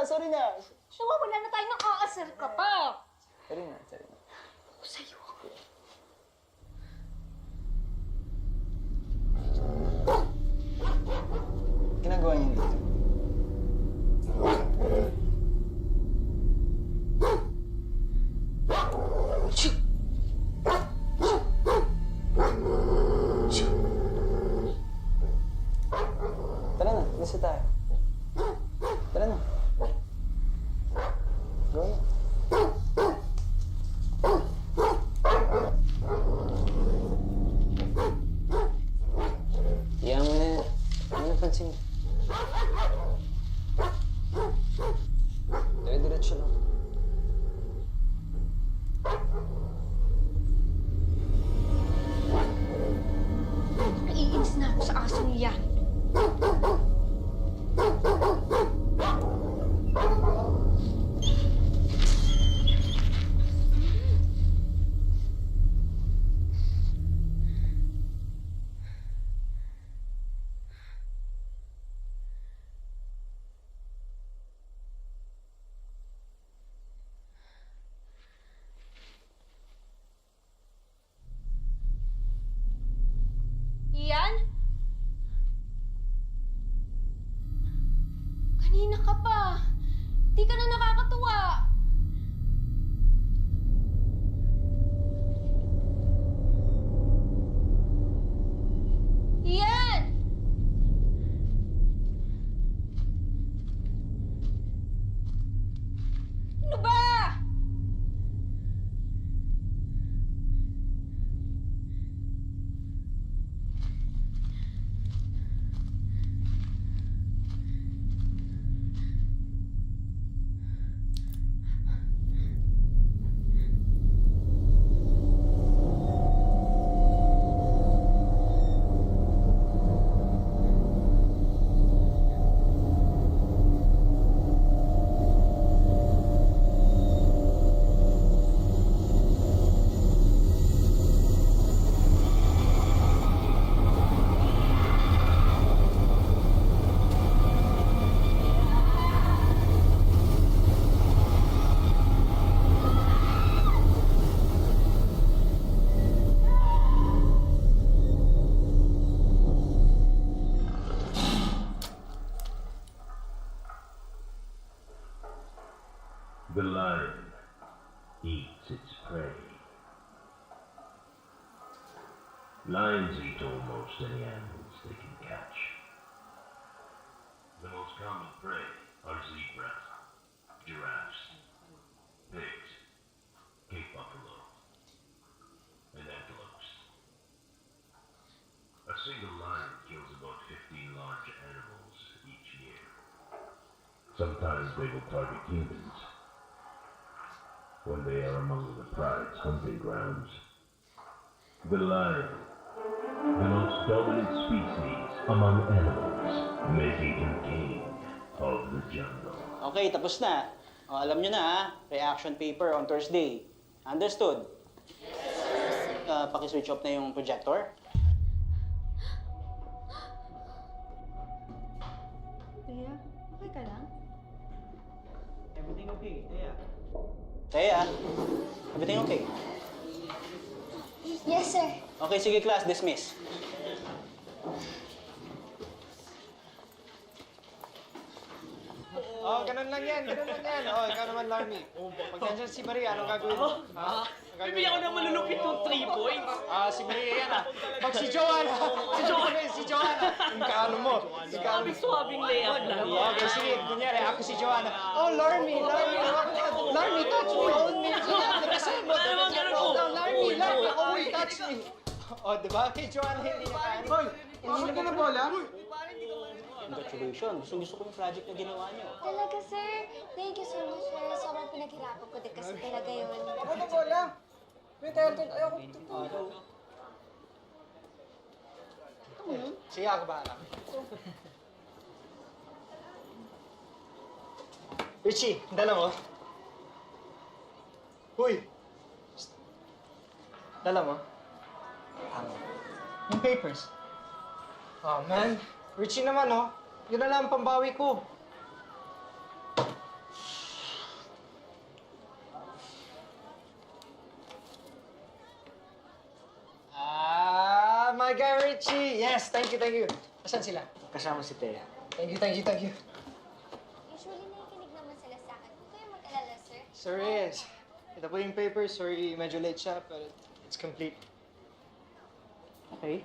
Sorry na. Nawawala na tayo ng aasar ka pa. Sorry na, sorry na. Ako sa'yo. Ginagawa niyo dito? Tara na, lisa tayo. Tara na. Go na. Iyan mo na. Ano napansin mo? Dire-diretso lang. Naiinis na ako sa aso niya. Ian? Kanina ka pa. Di ka na nakakatuwa. Ian! Ano ba? The lion eats its prey. Lions eat almost any animals they can catch. The most common prey are zebras, giraffes, pigs, Cape buffalo, and antelopes. A single lion kills about 15 large animals each year. Sometimes they will target humans when they are among the pride's hunting grounds. The lion, the most dominant species among animals, making him king of the jungle. Okay, tapos na. O, alam nyo na ha, reaction paper on Thursday. Understood? Paki-switch off na yung projector. Tia, okay ka lang? Everything okay, Thea? Thea, everything okay? Yes, sir. Okay, sige class, dismiss. Oh, ganun lang yan, ganun lang yan. Oh, ikaw naman, Larmy. Pag nandiyan si Maria, anong gagawin mo? Ha? Bibigyan ko ng malulupit ng 3 points. Si Maria yan, Pag si Joanna, si Joanna. Yung kaano mo. Si kaano mo. Suwabing layup lang yan. Okay, sige. Kunyari, ako si Joanna. Oh, Larmy, touch me. Hold me. Nagkasama. Larmy, touch me. Oh, diba? Kay Joanna, hindi niya kaya. Hoy, hindi na bola? Congratulations. Gusto ko yung project na ginawa niyo. Talaga, sir. Thank you so much, sir. Sobrang pinaghirapan ko din kasi talaga yun. Ako na bola. Wait, ayoko. Sige, ako ba alam? Richie, dala mo. Huy! Dala mo. Yung papers. Oh, man. Richie naman, oh. Yun na lang ang pambawi ko. my guy Richie! Yes, thank you, thank you. Asan sila? Kasama si Thea. Thank you, thank you, thank you. Usually, nakikinig naman sila sa akin. Huwag kayong mag-alala, sir. Sir Reyes, ito po yung paper. Sorry, medyo late siya, but it's complete. Okay.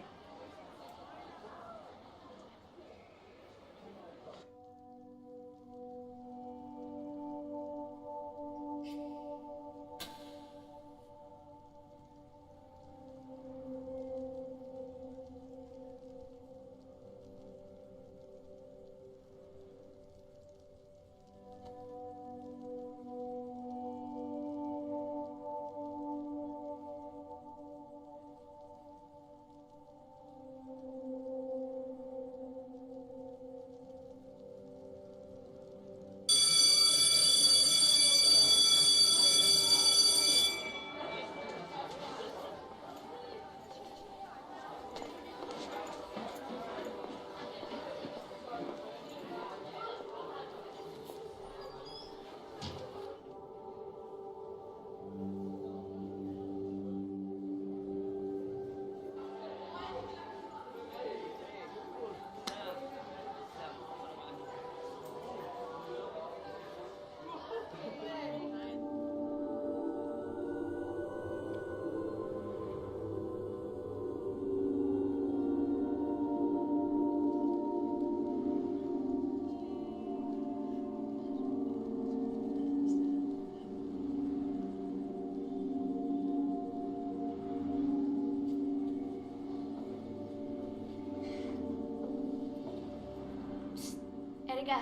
Erika,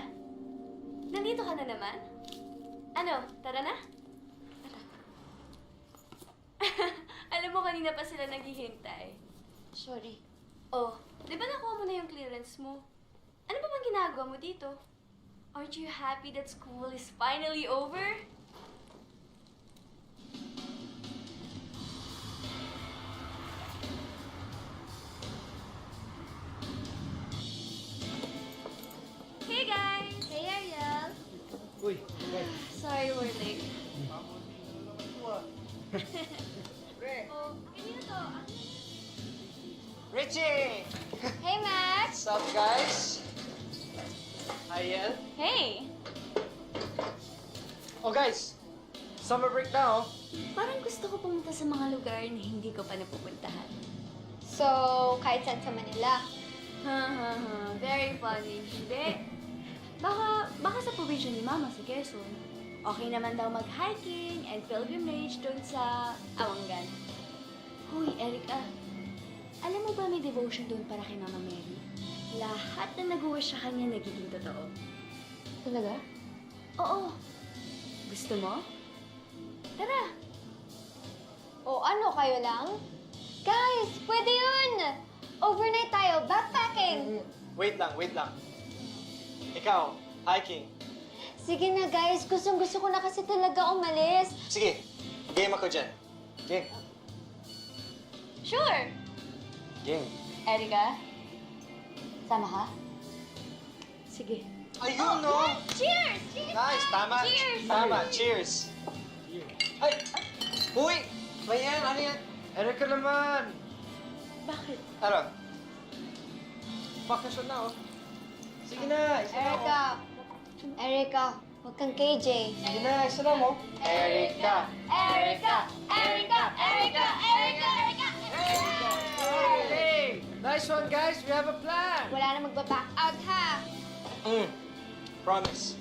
nandito ka na naman? Ano, tara na? Tara. Alam mo, kanina pa sila naghihintay. Sorry. Oh, di ba nakuha mo na yung clearance mo? Ano ba bang ginagawa mo dito? Aren't you happy that school is finally over? Hey guys! Hey, Ariel. Uy, wait. Sorry we're late. Oh, kanina to? Richie! Hey, Max. What's up, guys? Ariel? Hey! Oh, guys. Summer break na, oh. Parang gusto ko pumunta sa mga lugar na hindi ko pa napupuntahan. So, kahit saan sa Manila. Very funny. Hindi. Baka sa provision ni Mama sa Quezon. Okay naman daw mag-hiking and pilgrimage doon sa Awangan. Huy, Erica. Alam mo ba may devotion doon para kay Mama Mary? Lahat na nag-wish sa kanya nagiging totoo. Talaga? Oo. Gusto mo? Tara. O ano, kayo lang? Guys, pwede yun! Overnight tayo, backpacking! Wait lang, wait lang. Ikaw, hiking. Sige na guys, gustong-gusto ko na kasi talaga umalis. Sige, game ako dyan. Game. Sure. Game. Erika, sama ka? Sige. Ayun, no? Cheers! Cheers! Nice, tama. Cheers! Tama, cheers. Ay! Uy! May yan, ano yan? Erika naman. Bakit? Ano? Bakasyon na, oh. Sige na, isa lang. Erika, Erika, huwag kang KJ. Sige na, isa lang, oh. Erika. Erika! Erika! Erika! Erika! Erika! Hey! Nice one, guys. We have a plan. Wala na magbaback out, ha? Promise.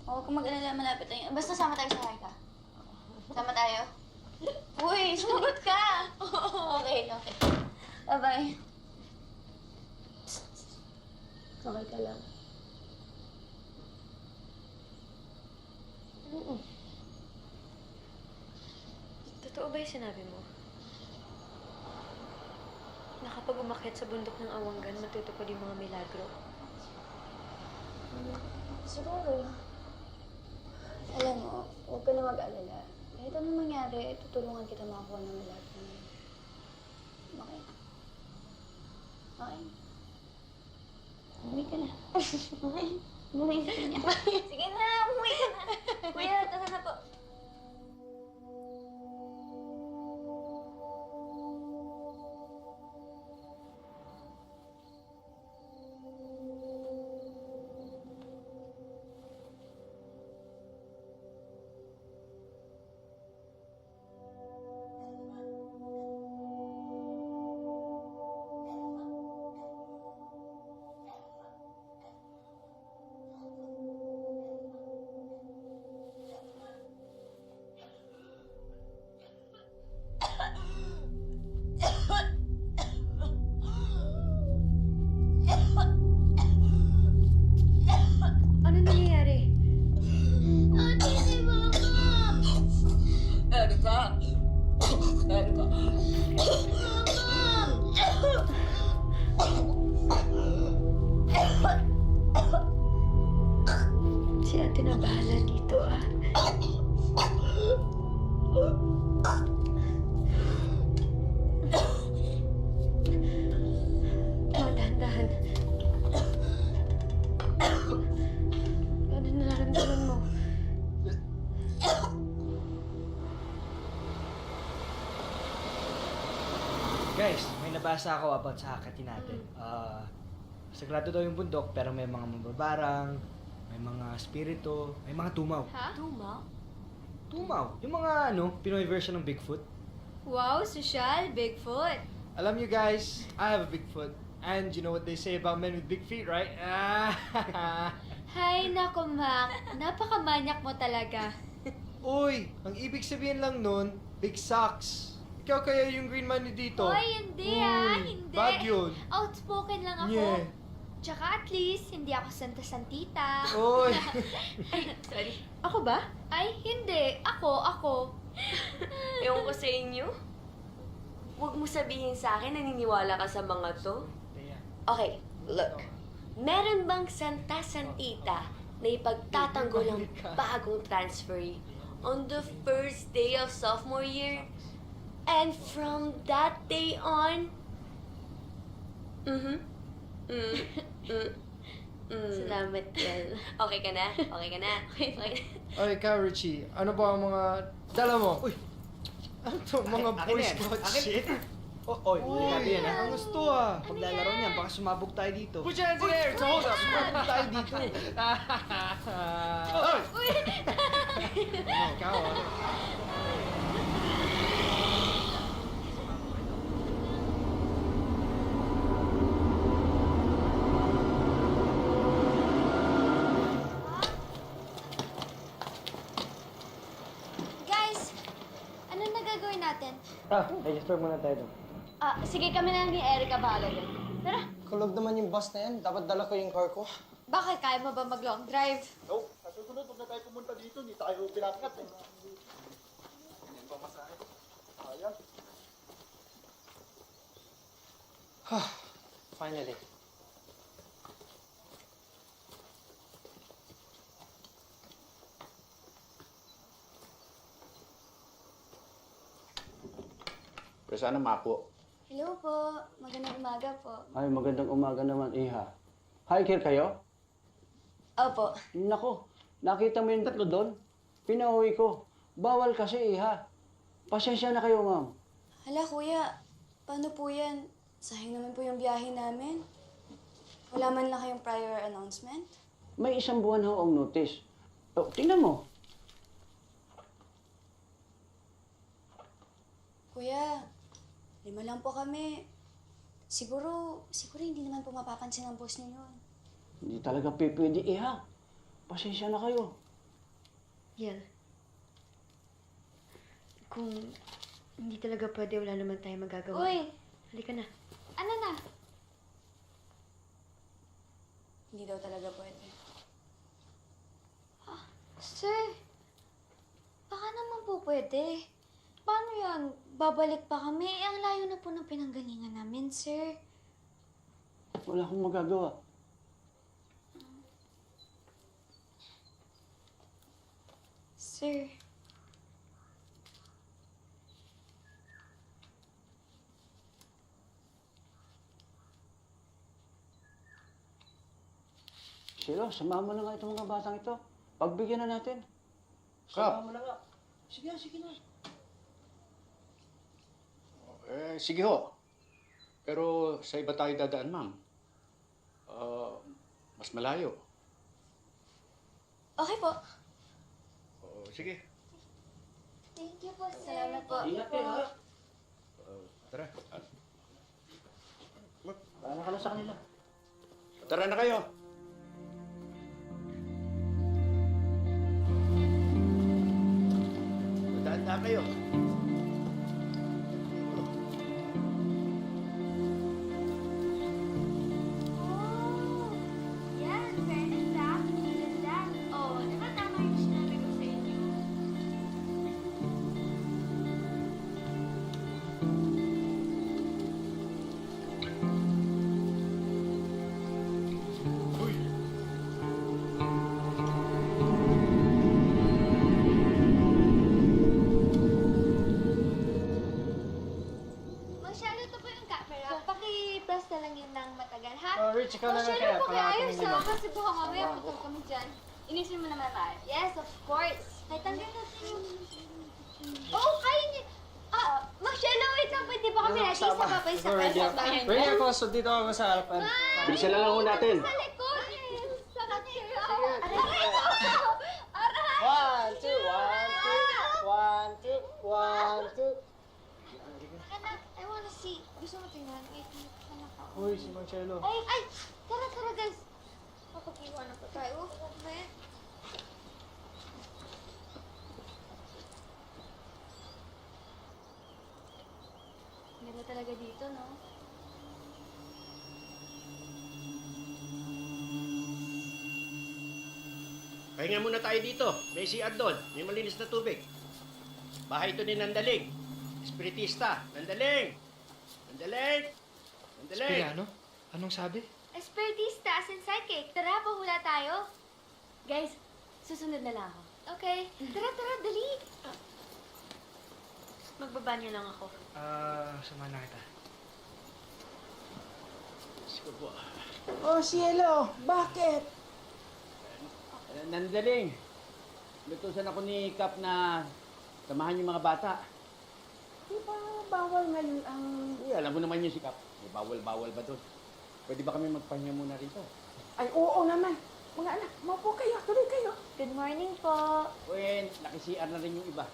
Huwag kang mag-alala, malapit na yun. Basta sama tayo sa Erika. Sama tayo? Uy, sumagot ka! Okay, okay. Bye-bye. Okay ka lang. Totoo ba yung sinabi mo? Na kapag umakyat sa bundok ng Awanggan, matutupad yung mga milagro? Siguro. Alam mo, huwag ka na mag-alala. Kahit anong mangyari, tutulungan kita makakuha ng milagro. Okay? Okay? Umuwi ka na. Okay? Umuwi niya. Sige na, umuwi ka na. Kuya, tara na po. Ano nangyayari? Ate, si Mama! Erika! Erika! Si ate na bahala dito, ah. Dahan-dahan. Ano nararamdaman mo? Guys, may nabasa ako about sa hakatin natin. Sagrado daw yung bundok, pero may mga mababarang, may mga spirito, may mga tumaw. Ha? Tumaw? Tumaw? Yung mga Pinoy version ng Bigfoot. Wow, sosyal, Bigfoot. Alam you guys, I have a Bigfoot. And you know what they say about men with big feet, right? Hay, nako, Mac. Napakamanyak mo talaga. Uy, ang ibig sabihin lang nun, big socks. Ikaw kaya yung green money dito? Hoy, hindi hindi. Bad yun. Outspoken lang ako. Yeah. Tsaka at least, hindi ako santa-santita. Uy. Sorry. Ako ba? Ay, hindi. Ako. Ewan ko sa inyo. Huwag mo sabihin sa akin naniniwala ka sa mga to. Okay, look. Meron bang santa-santita na ipagtatanggol ang bagong transferee on the first day of sophomore year? And from that day on... Salamat, Kel. Okay ka na? Okay ka na? Okay. Ay, ikaw, Richie, ano ba ang mga dala mo? Uy, ano to? Mga Akin Boy yan. Scout Akin. shit? Oy, grabe yan Ang gusto ah. Paglalaro niyan, baka sumabog tayo dito. Put your hands in the air! It's a hold up! Sumabog tayo dito. Uy! Ikaw ah. Guys, ano na gagawin natin? Register muna tayo doon. Sige, kami na lang ni Erica bahala dyan. Tara. Kulog naman yung bus na yan. Dapat dala ko yung car ko. Bakit? Kaya mo ba mag-long drive? No, sa susunod, huwag na tayo pumunta dito. Hindi tayo pinakat eh. Ganyan pa masahe. Sayang. Finally. Pero sana mapo. Hello po. Magandang umaga po. Ay, magandang umaga naman, Iha. Hiker kayo? Opo. Nako, nakita mo yung tatlo doon? Pinauwi ko. Bawal kasi, Iha. Pasensya na kayo, ma'am. Hala, kuya. Paano po yan? Sayang naman po yung biyahe namin. Wala man lang kayong prior announcement? May 1 buwan ho ang notice. Oh, tingnan mo. Kuya, 5 lang po kami. Siguro hindi naman po mapapansin ng boss niyo yun. Hindi talaga pwede, Iha. Pasensya na kayo. Yan. Kung hindi talaga pwede, wala naman tayo magagawa. Uy! Halika na. Ano na? Hindi daw talaga pwede. Sir, baka naman po pwede. Paano yan? Babalik pa kami? Ang layo na po ng pinanggalingan namin, sir. Wala akong magagawa. Sir. Silo, samahan mo na nga itong mga batang ito. Pagbigyan na natin. Kap. Samahan mo na nga. Sige na. Sige ho. Pero sa iba tayo dadaan, ma'am. Mas malayo. Okay po. Sige. Thank you po, sir. Salamat po. Ingat kayo, ha? Tara. Paano ka na sa kanila? Tara na kayo. Tandaan kayo. Oh, yan. Fairness lang. Ganda. Oh, di ba tama yung sinabi ko sa inyo? Masyado to po yung camera. So, paki-press na lang yun ng matagal, ha? Oh, Rich, ikaw na lang Masyado kaya. po kaya ayos, Pangatin mo ha? na. Kasi baka mamaya putol kami dyan. Inisin mo naman tayo. Yes, of course. Kahit tanggal natin yung... Oh, kaya niya. Marcelo, wait lang. Pwede ba kami natin sa papay sa Ready sa ako. bayan? Ready ako. So, dito ako sa harapan. Bilisan na lang ho natin. Sa likod. Sa kachiro. Aray ko. Aray. 1, 2, 1, 2, 1, 2, 1, 2. Anak, I wanna see. Gusto mo tingnan? Wait, anak ako. Uy, si Marcelo. Ay! Tara, guys. Papag-iwan na pa tayo. Okay. Ganda talaga dito, no? Pahinga muna tayo dito. May CR doon. May malinis na tubig. Bahay ito ni Nandaling. Espiritista. Nandaling! Nandaling! Nandaling! Spiriano? Anong sabi? Espiritista as in psychic. Tara, pahula tayo. Guys, susunod na lang ako. Okay. Tara, dali. Magbabanyo lang ako. Samahan na kita. Sige po. Oh, Cielo, bakit? Nandaling. Lutusan ako ni Kap na samahan yung mga bata. Di ba bawal ngayon ang... alam mo naman yun si Kap. May bawal-bawal ba doon? Pwede ba kami magpahinga muna rito? Ay, oo naman. Mga anak, maupo kayo. Tuloy kayo. Good morning po. Well, naki-CR na rin yung iba.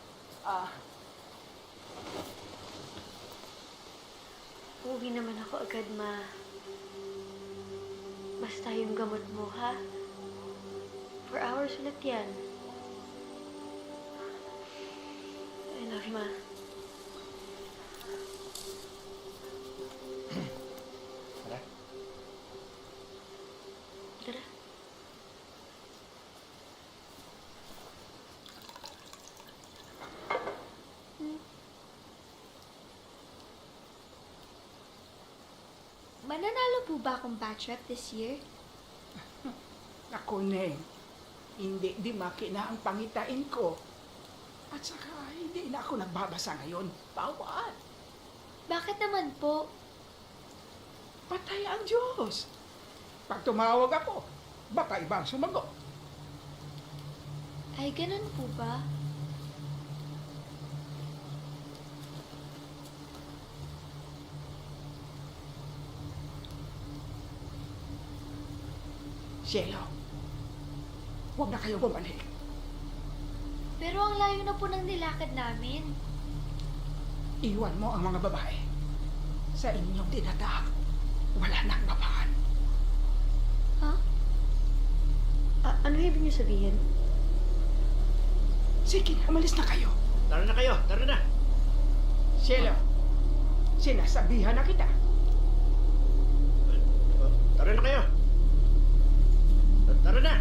Uuwi naman ako agad, Ma. Basta yung gamot mo, ha? 4 hours ulit yan. I love you, Ma. Tara. Tara. Mananalo po ba akong batch rep this year? Naku, Neng. Hindi di makina ang pangitain ko. At saka, hindi na ako nagbabasa ngayon. Bawal. Bakit naman po? Patay ang Diyos. Pag tumawag ako, baka ibang sumagot. Ay, ganun po ba? Cielo, huwag na kayo bumalik. Pero ang layo na po ng nilakad namin. Iwan mo ang mga babae. Sa inyong dinadaak, wala nang babahan. Ha? Ano ibig niyo sabihin? Sige, umalis na kayo. Tara na kayo. Tara na. Cielo, sinasabihan na kita. Tara na kayo. Tara na.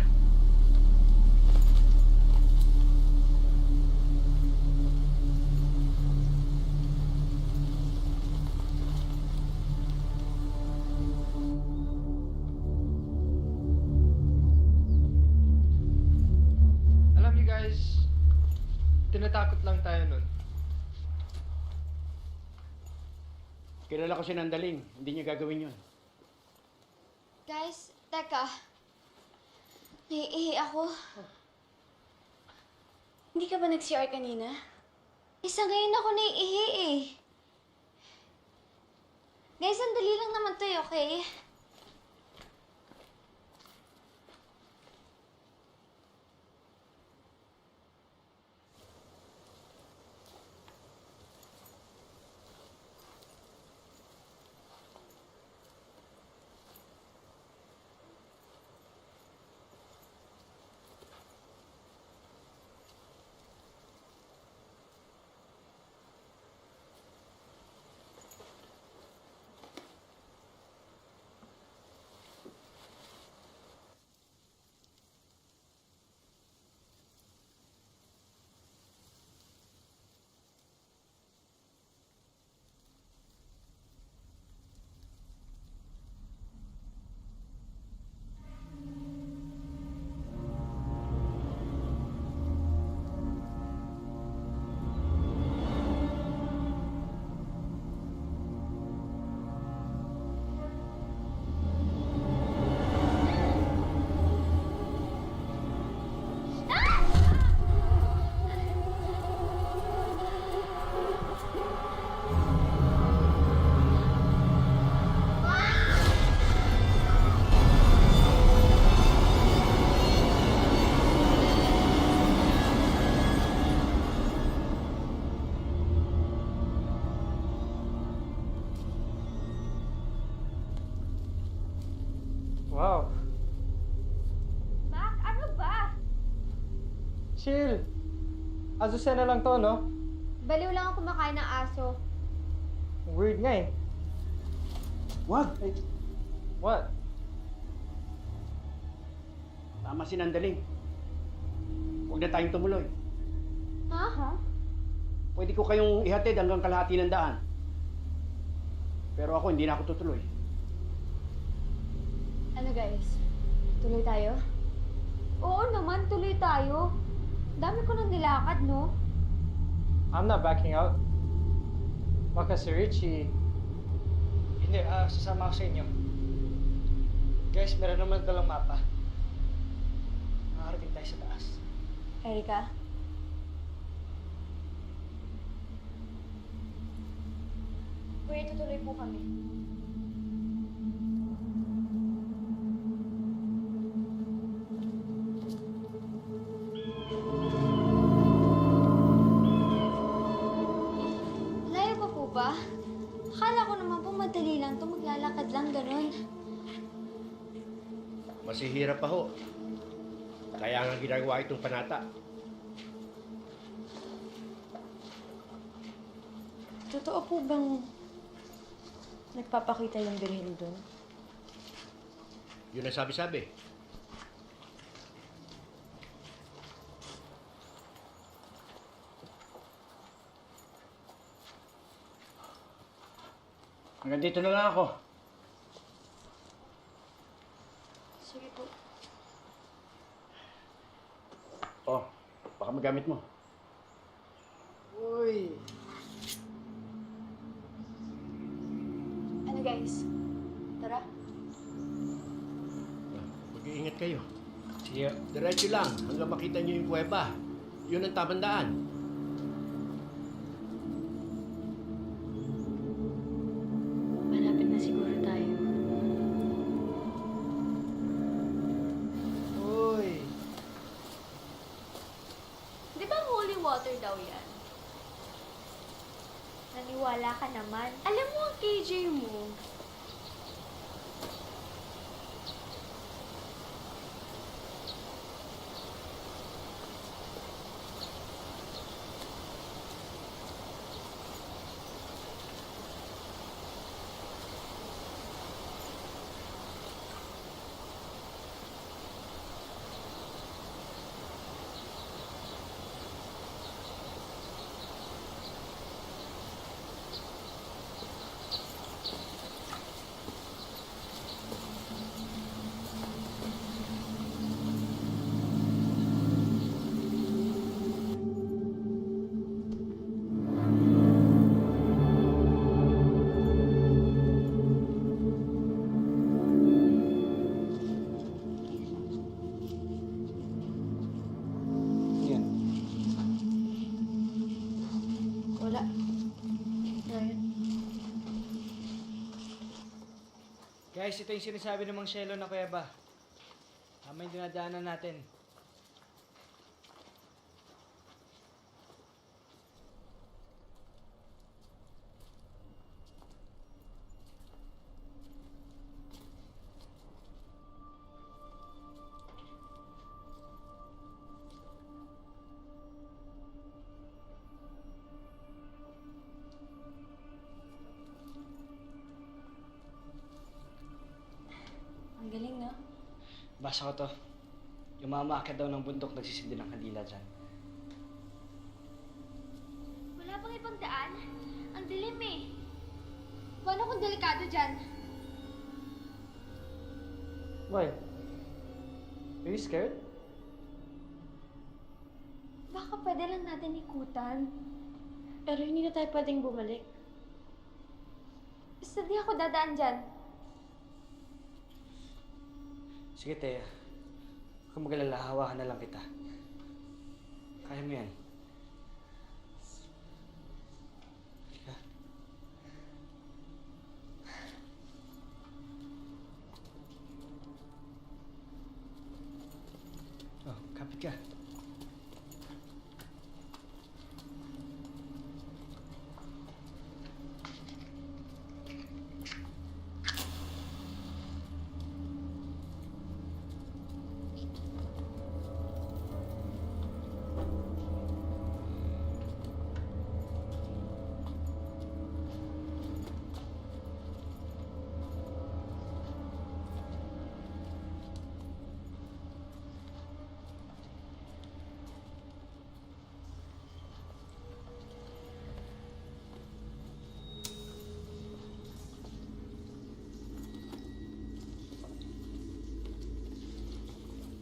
Alam niyo guys, tinatakot lang tayo nun. Kilala ko si Nandaling. Hindi niya gagawin yun. Guys, teka. Naiihi ako. Hindi ka ba nag-CR kanina? Isa ngayon ako naiihi eh. Guys, sandali lang naman to eh, okay? Wow. Mac, ano ba? Chill. Azucena lang to, no? Baliw lang ako kumakain ng aso. Weird nga eh. Wag! What? Tama si Nandaling. Huwag na tayong tumuloy. Ha? Pwede ko kayong ihatid hanggang kalahati ng daan. Pero ako, hindi na ako tutuloy. Ano guys? Tuloy tayo? Oo naman, tuloy tayo. Dami ko nang nilakad, no? I'm not backing out. Baka si Richie... Hindi, sasama ako sa inyo. Guys, meron naman dalang mapa. Makakarating tayo sa taas. Erika? Kuya, tutuloy po kami. Layo pa po ba? Akala ko naman po madali lang to, maglalakad lang ganun. Masihirap pa ho. Kaya nga ginagawa itong panata. Totoo po bang nagpapakita yung birhen doon? Yun ang sabi-sabi. Hanggang dito na lang ako. Sige po. Oh, baka magamit mo. Uy! Ano guys? Tara. Mag-iingat kayo. Sige. Diretso lang hanggang makita niyo yung kuweba. Yun ang tamang daan. Malapit na siguro tayo. Uy! Di ba holy water daw yan? Naniwala ka naman. Alam mo ang KJ mo, Guys, ito yung sinasabi ng Mang Shelo na kuweba. Tama yung dinadaanan natin. Ang galing, no? Basa ko to. Yung mga maakyat daw ng bundok nagsisindi ng kandila dyan. Wala bang ibang daan? Ang dilim eh. Paano kung delikado dyan? Why? Are you scared? Baka pwede lang natin ikutan. Pero hindi na tayo pwedeng bumalik. Basta di ako dadaan dyan. Sige, Thea. Huwag kang mag-alala, hawakan na lang kita. Kaya mo yan. Halika. Oh, kapit ka.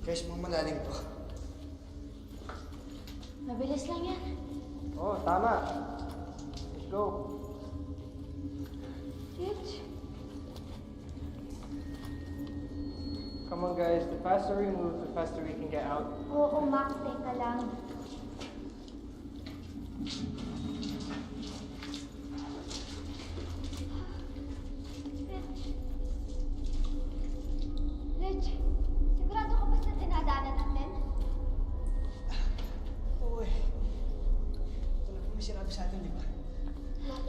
Guys, mga malalim to. Mabilis lang yan. Oh, tama. Let's go. Rich. Come on guys, the faster we move, the faster we can get out. Oo, Max. Teka lang. Rich. Sigurado ka ba sa dinadaanan natin? Oo eh. Ito na po may sinabi sa atin, di ba?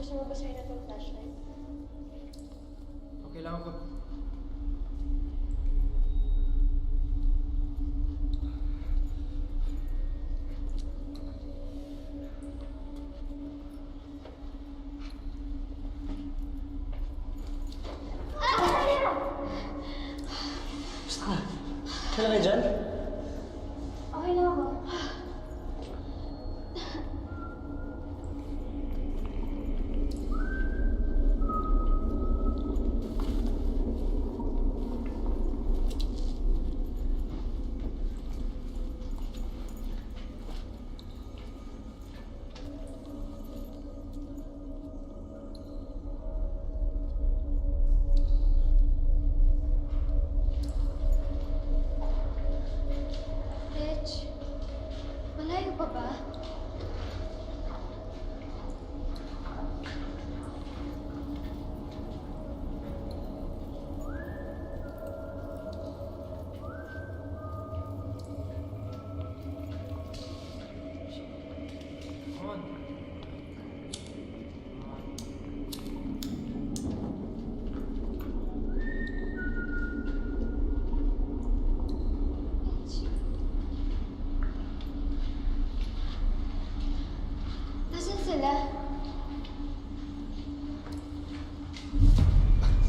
Gusto mo ba sa'yo na itong flashlight? Okay lang ako. Basta ka. Kailan kayo dyan? Okay lang ako. Rich, malayo pa ba? Nasaan sila?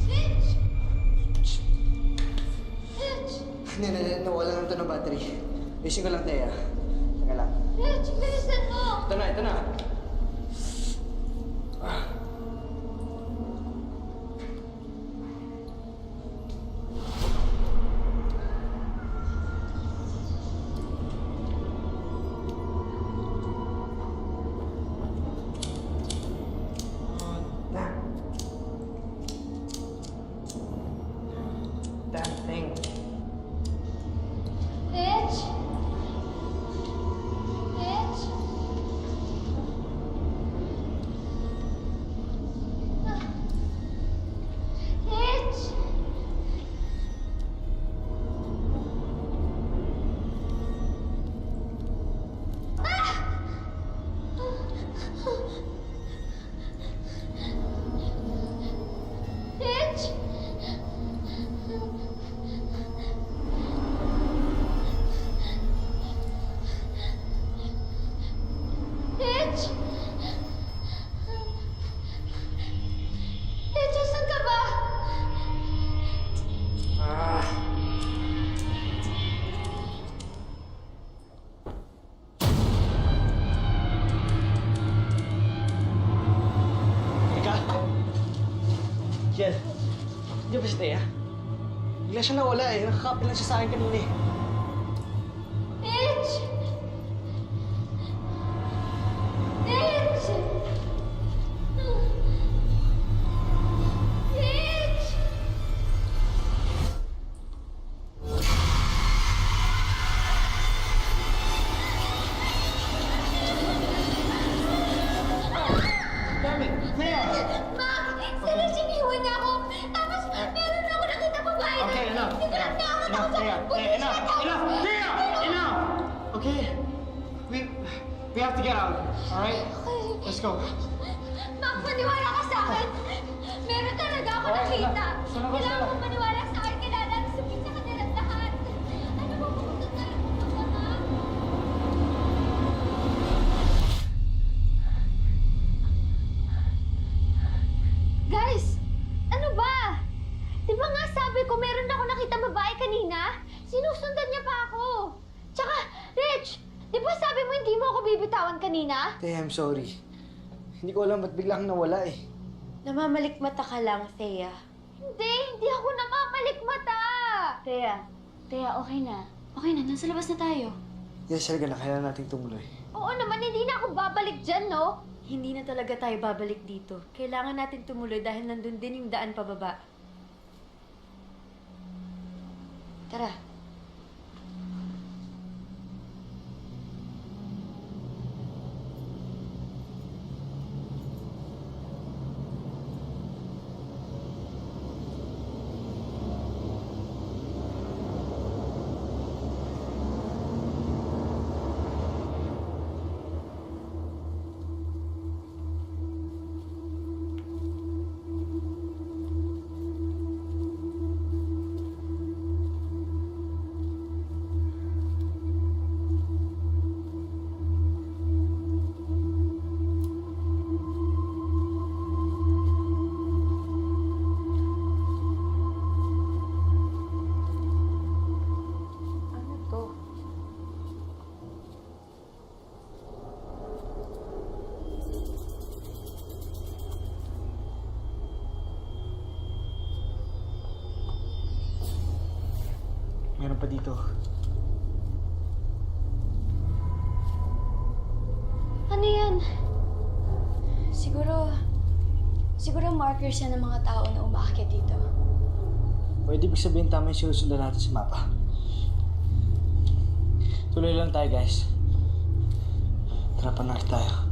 Rich! Rich! Hindi, nawala lang ito ng battery. Ayusin ko lang, Thea. Teka lang. Rich, bilisan mo! Ito na, ito na. Na. Damn thing. Rich! Rich! Thea? Bigla siya nawala eh. Nakakapil lang siya sa akin kanina eh. Mitch! Mitch! Mitch! Mak! Sila siniwan niya ako! Tapos meron ako nakita babae! Okay, enough. Naghanap niya ako ng Thea. Buti siya Enough. ako. Enough. Thea! Enough! Okay? We have to get out. Alright? Let's go. Mak, maniwala ka sa akin! Meron talaga ako nakita! Kailangan mo maniwala sa akin! Kailangan sabihin sa kanila lahat! Ano ba pumunta tayo pumunta, Mak? Guys! Ano ba? Di ba nga sabi ko meron ako nakita babae kanina? Sinusundan niya pa ako! Tsaka, Rich! Di ba sabi mo hindi mo ako bibitawan kanina? Thea, I'm sorry. Hindi ko alam ba't biglang nawala eh. Namamalikmata ka lang, Thea. Hindi ako namamalikmata! Thea, okay na. Okay na, nasa labas na tayo. Yes, Helga na. Kailangan nating tumuloy. Oo naman, hindi na ako babalik dyan, no? Hindi na talaga tayo babalik dito. Kailangan natin tumuloy dahil nandun din yung daan pababa. Tara. Ano to? Meron pa dito. Ano yan? Siguro markers yan ng mga tao na umaakyat dito. Pwede ibig sabihin tama yung sinusundan natin sa mapa. Tuloy lang tayo, guys. Tara, panak tayo.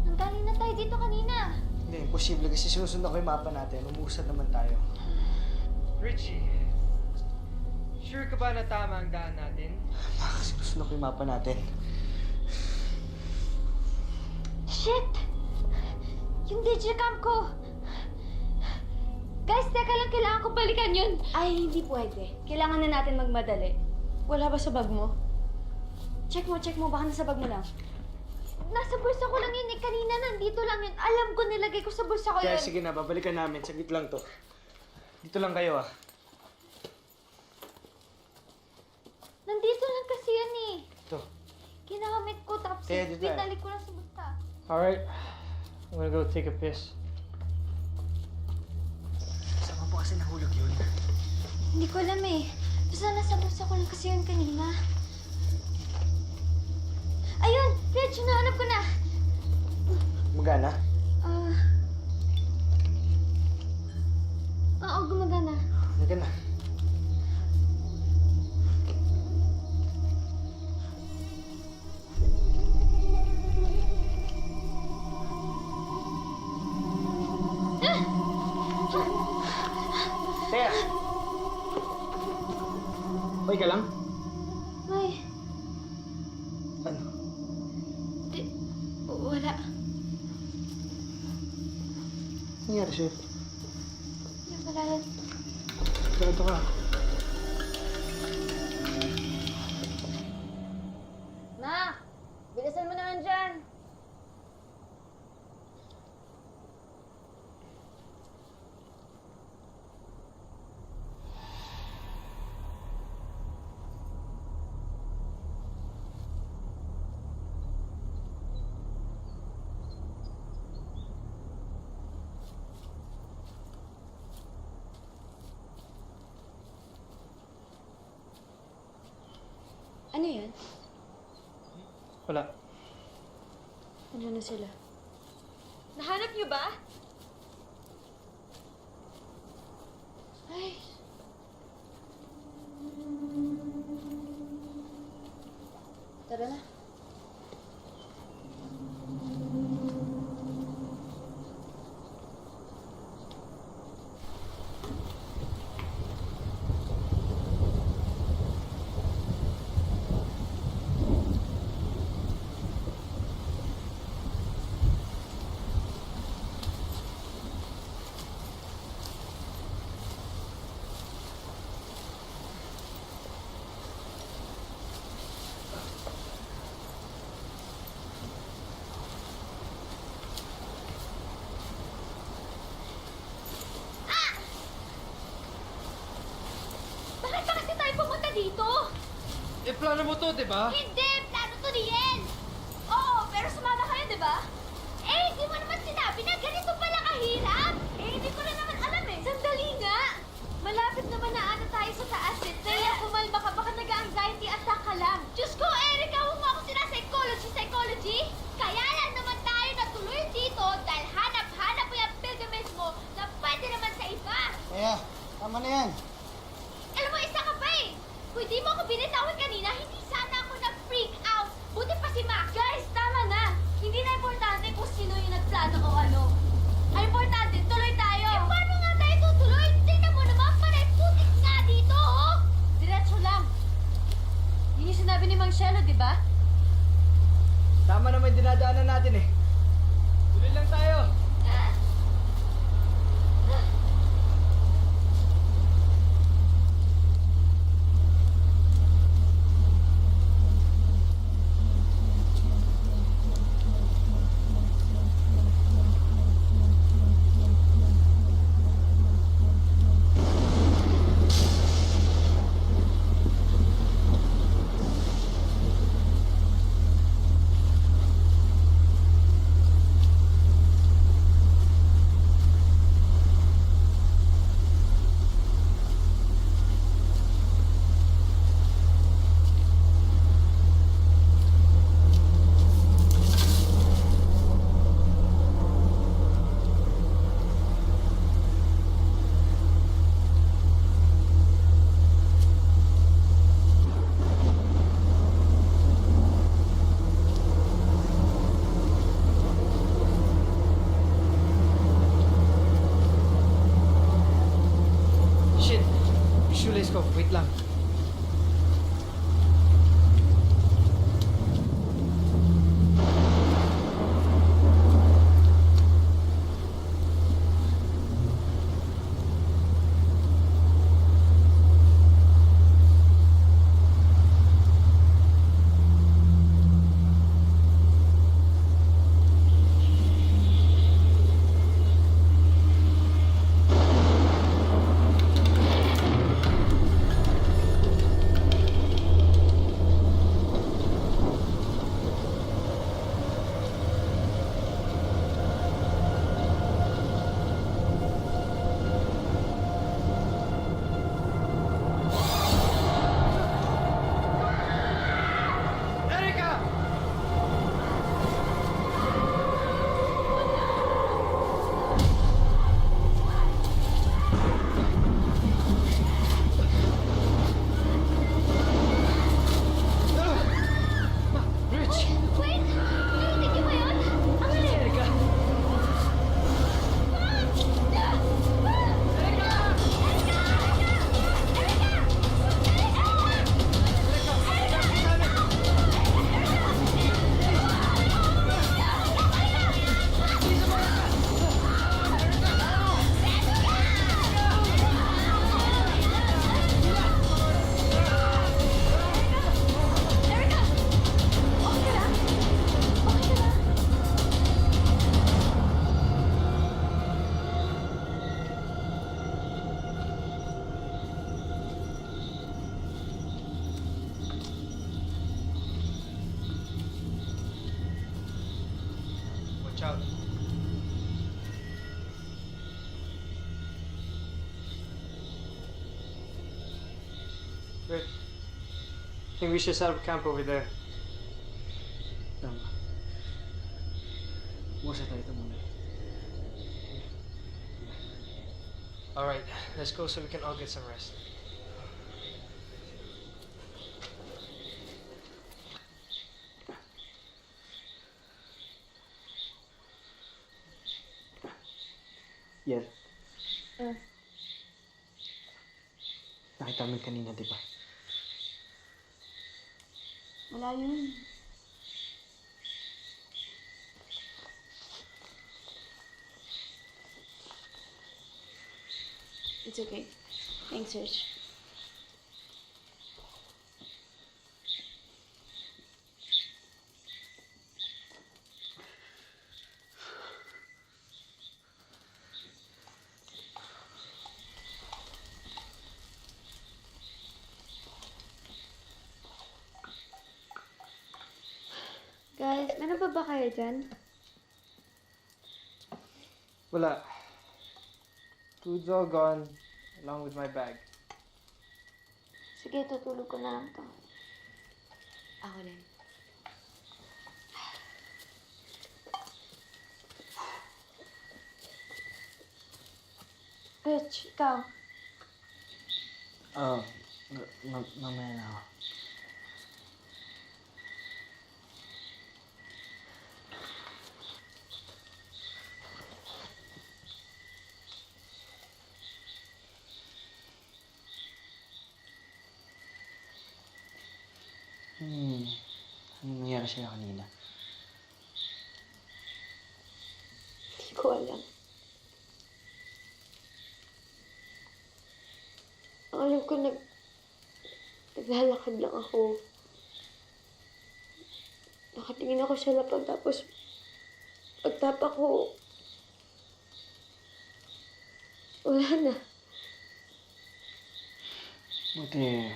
Nanggaling na tayo dito kanina. Hindi, imposible kasi sinusundan ko yung mapa natin. Umuusad naman tayo. Richie, sure ka ba na tama ang daan natin? Baka sinusundan ko yung mapa natin. Shit! Yung digicam ko! Guys, teka lang, kailangan ko balikan yun. Ay, hindi pwede. Kailangan na natin magmadali. Wala ba sa bag mo? Check mo. Baka nasa bag mo lang. Nasa bulsa ko lang yun eh. Kanina nandito lang yun. Alam ko nilagay ko sa bulsa ko Kaya yun. sige na, babalikan namin. Saglit lang to. Dito lang kayo ah. Nandito lang kasi yun eh. Ito. Ginamit ko tapos Kaya dito tayo. binalik ko lang sa bulsa. Alright, I'm gonna go take a piss. Saan mo ba kasi nahulog yun? Hindi ko alam eh. Basta nasa bulsa ko lang kasi yun kanina. Ayun! Reg, nahanap ko na! Magana? Oo, gumagana. Magana. Teka! lang? May... Ano? Di... Wala. Nangyari sa'yo? Wala yan. Sigurado ka. Ma! Bilisan mo naman dyan! Ano yan? Wala. Ano na sila? Nahanap niyo ba? Ay! Tara na. Bakit ba kasi tayo pumunta dito? Eh, plano mo to, di ba? Hindi! Plano to ni Yen! Oo, pero sumama kayo, di ba? Eh, hindi mo naman sinabi na ganito pala kahirap! Eh, hindi ko na naman alam eh. Sandali nga! Malapit naman na ano tayo sa taas eh. Kaya kumalma ka, baka nag-anxiety attack ka lang. Diyos ko, Erica, huwag mo ako psychology! Kaya lang naman tayo natuloy dito dahil hanap-hanap mo yung pilgrimage mo na pwede naman sa iba. Kaya, tama na yan. Alam mo, isa ka pa eh! Kung hindi mo ako binitawan kanina, hindi sana ako nag-freak out! Buti pa si Max! Guys, tama na! Hindi na importante kung sino yung nagplano o ano. Ang importante, tuloy tayo! Eh, paano nga tayo tutuloy? Tingnan mo naman, panay putik nga dito, oh! Diretso lang. Yun yung sinabi ni Mang Shelo, di ba? Tama naman yung dinadaanan natin eh. Tuloy lang tayo. Shit! Shoelace ko. Wait lang. think we should set up camp over there. Tama. Umusa tayo ito muna. Alright, let's go so we can all get some rest. Yel. Nakita mo yun kanina, di ba? Wala yun. It's okay. Thanks, Rich. Guys, meron pa ba kayo dyan? Wala. Food's all gone, along with my bag. Sige, tutulog ko na lang to. Ako din. Rich, ikaw. Mamaya na ako. Anong nangyari sa'yo kanina? Hindi ko alam. Ang alam ko, naglalakad lang ako. Nakatingin ako sa lapag, tapos pagtapak ko, wala na. Buti,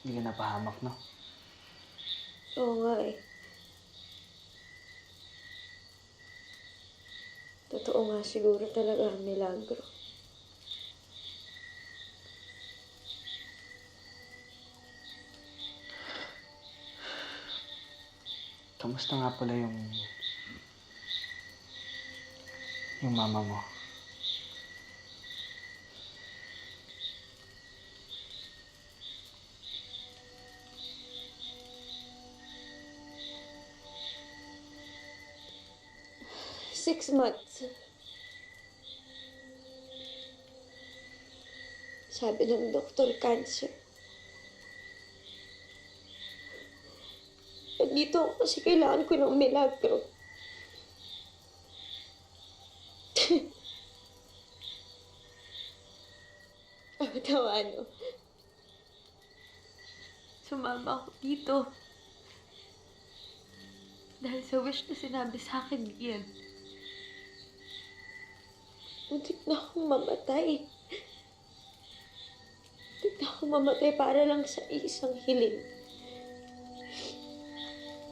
hindi ka napahamak, no? Oo nga eh. Totoo nga siguro talaga ang milagro. Kamusta nga pala yung mama mo? Six months. Sabi ng doktor, cancer. Nandito ako kasi kailangan ko ng milagro. Ano? Sumama ako dito. Dahil sa wish na sinabi sa akin, Ian. Muntik na akong mamatay. Muntik na akong mamatay para lang sa isang hiling.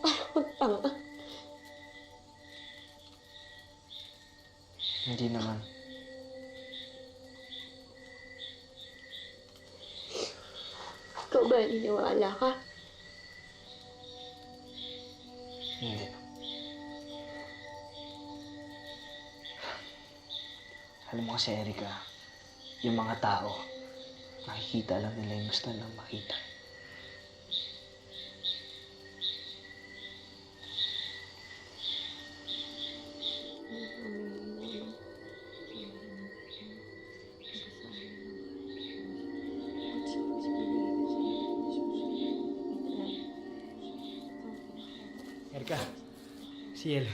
Parang tanga. Hindi naman. Ikaw ba naniniwala ka? Hindi. Alam mo kasi, Erica, yung mga tao, nakikita lang nila yung gusto nilang makita. Erica, si El. Yeah,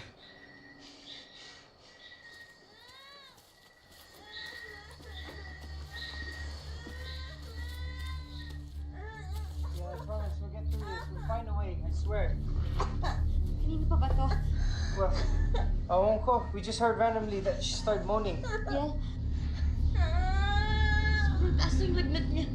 I promise we'll get through this. We'll find a way, I swear. Kanino pa ba to? Well, awon ko. We just heard randomly that she started moaning. Yan. Sobrang taas yung lagnat niya.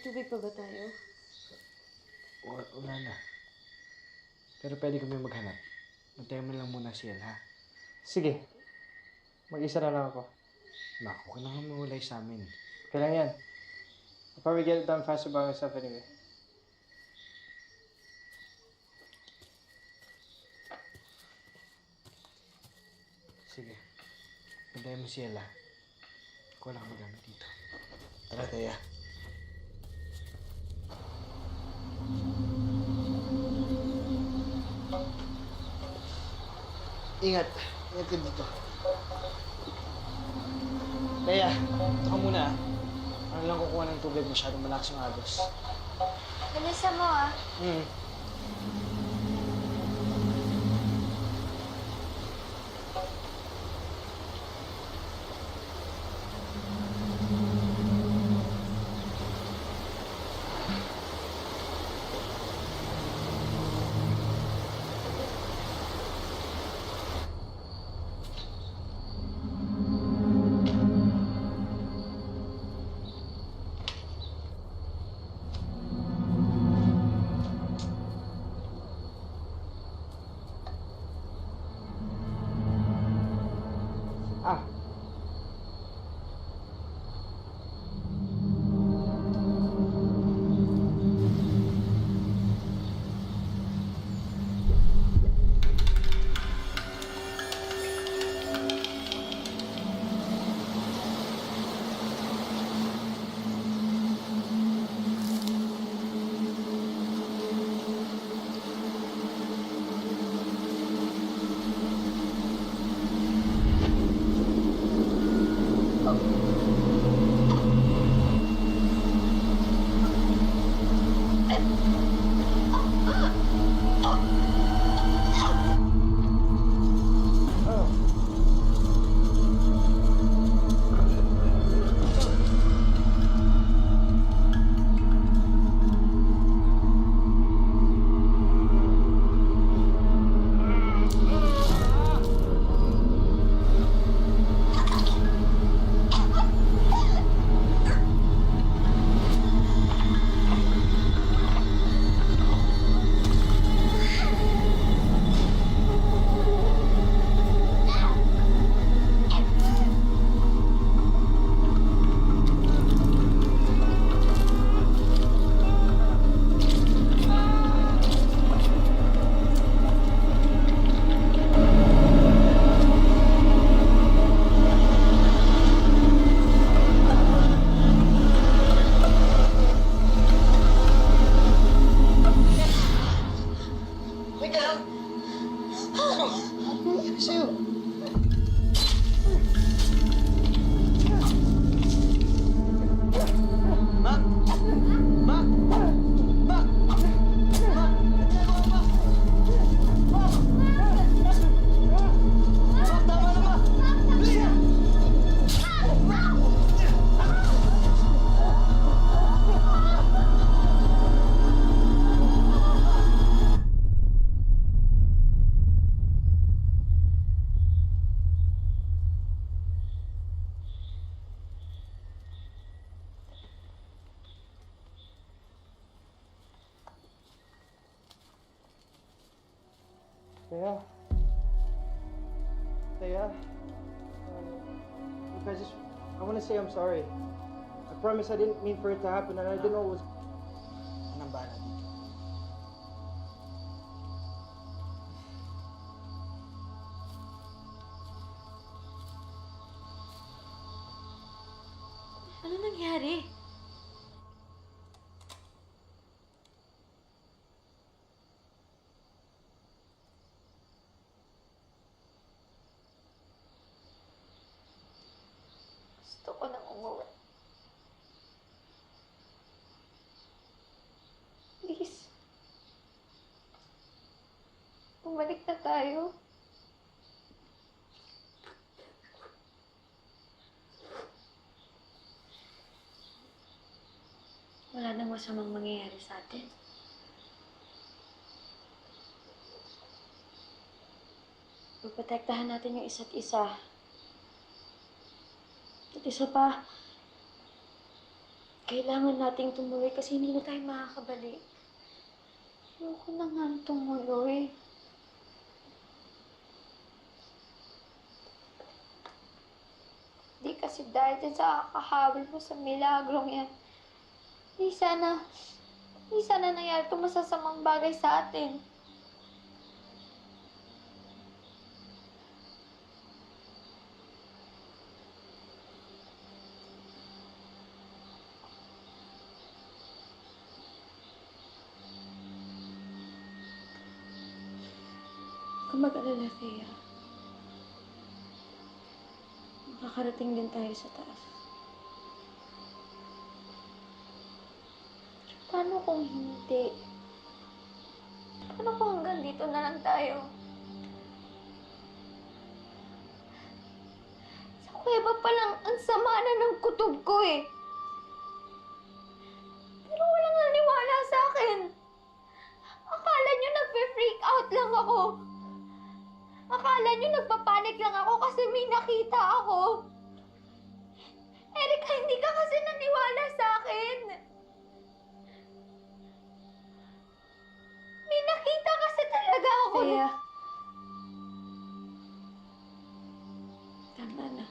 tubig pa ba tayo? Wala na. Pero pwede kami maghanap. Bantayan mo lang muna si El, ha? Sige. Mag-isa na lang ako. Naku, huwag ka na nga mawalay sa amin. Okay lang yan. I'll probably get it done faster by myself anyway. Sige. Bantayan mo si El, ha? Ikaw lang magamit dito. Tara, Taya. Ingat. Ingat ka dito. Taya, ito ka muna. Ano lang kukuha ng tubig, masyadong malakas yung agos. Bilisan mo ah. Hmm. Ah. Taya. Taya. Look, I want to say I'm sorry. I promise I didn't mean for it to happen and I didn't know it was... Anong bala dito? Ano nangyari? Gusto ko nang umuwi. Please. Bumalik na tayo. Wala nang masamang mangyayari sa atin. Pagprotektahan natin yung isa't isa. At isa pa, Kailangan nating tumuloy kasi hindi na tayo makakabalik. Ayoko na nga tumuloy. Di kasi dahil din sa kakahabol mo sa milagrong yan. Di sana nangyari itong masasamang bagay sa atin. Huwag kang mag-alala, Thea. Makakarating din tayo sa taas. Paano kung hindi? Paano kung hanggang dito na lang tayo? Sa kuweba pa lang, ang sama na ng kutob ko eh. Pero walang naniwala sa akin. Akala nyo nagpe-freak out lang ako. Akala nyo nagpapanik lang ako kasi may nakita ako. Erika, hindi ka kasi naniwala sa akin. May nakita kasi talaga ako. Thea. Tama na.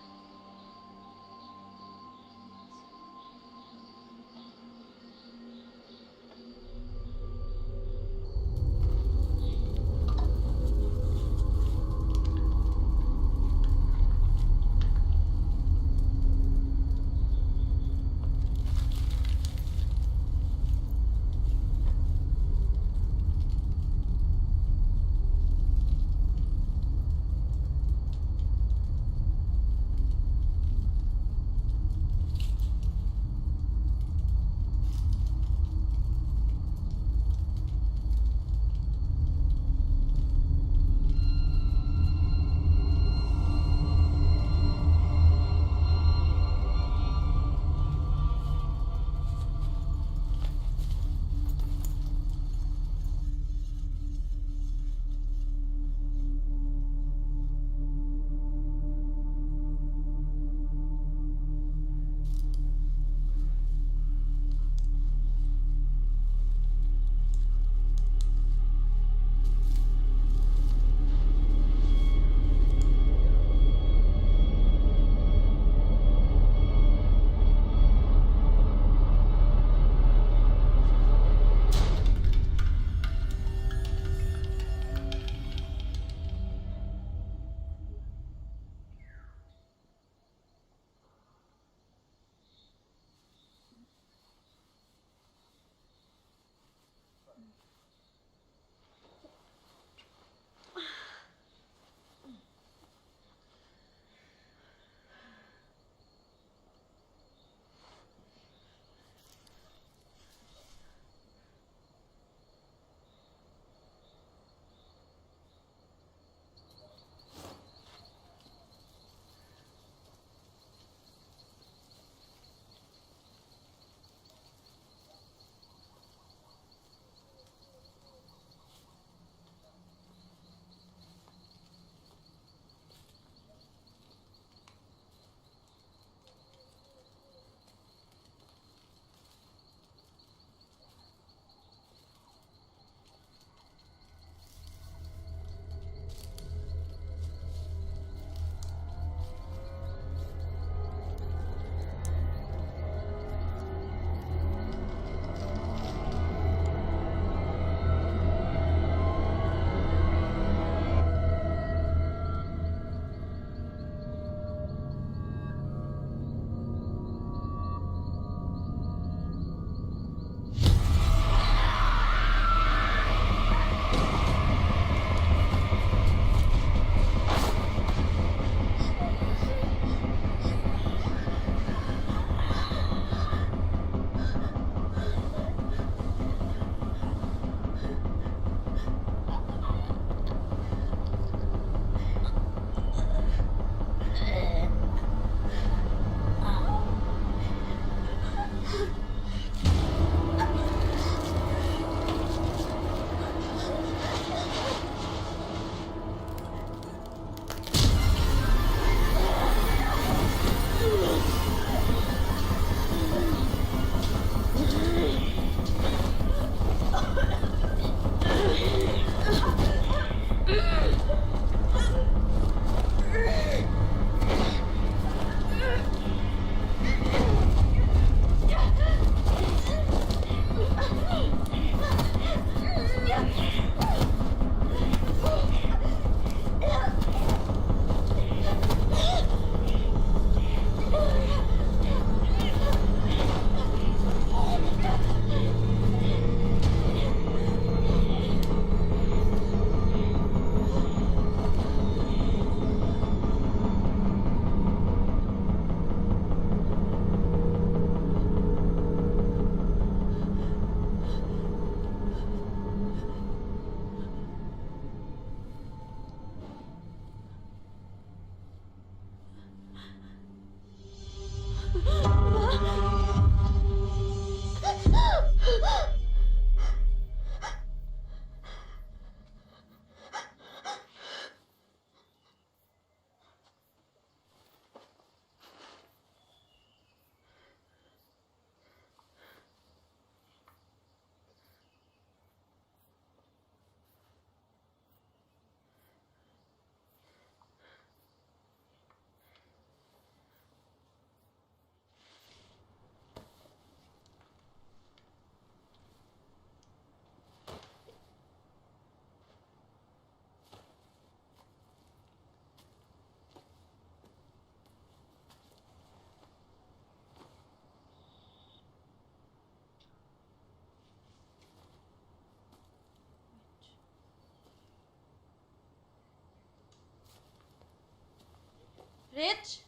Rich?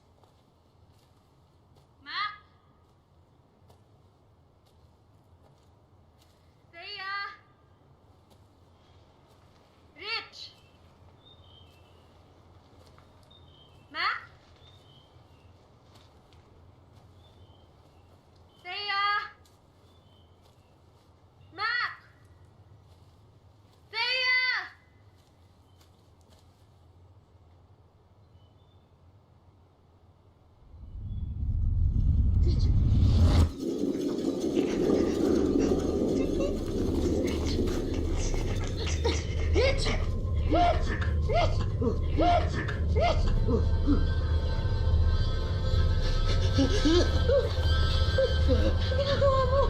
Mac? Thea? Rich? Mac? Thea? Mac? Thea? Ginagawa mo?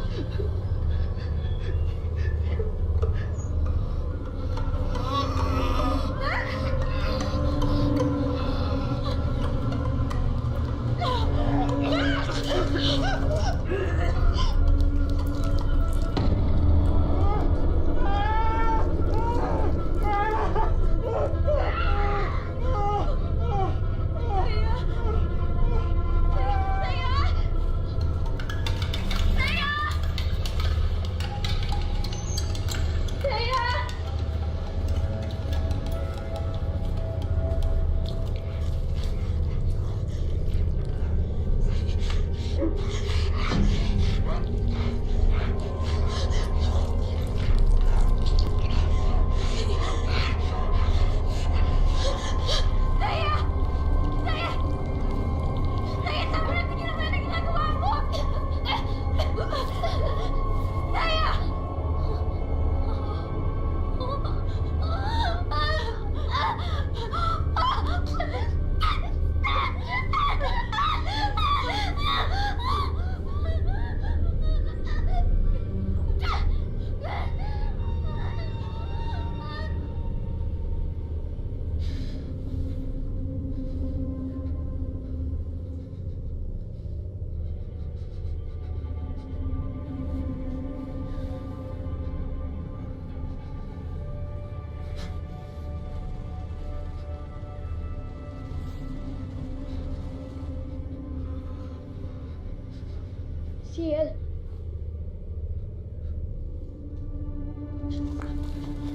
Ciel.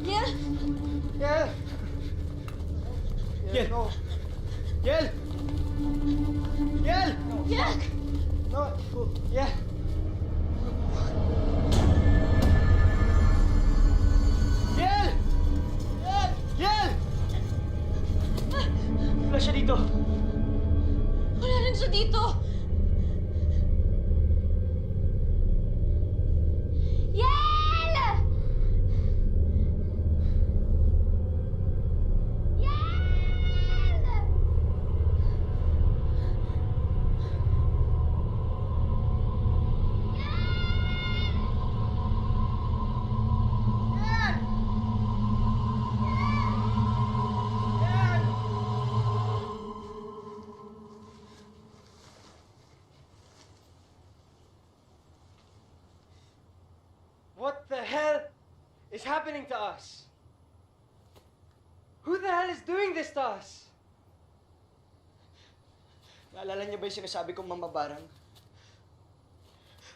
Ciel! Yel! Yel! No. Yel! Yel! Yak! No. Yeah. Yel! Yel! Wala siya dito. Wala rin siya dito! Yel! Yel! What the hell is happening to us? Who the hell is doing this to us? Naalala niyo ba yung sinasabi kong mamabarang?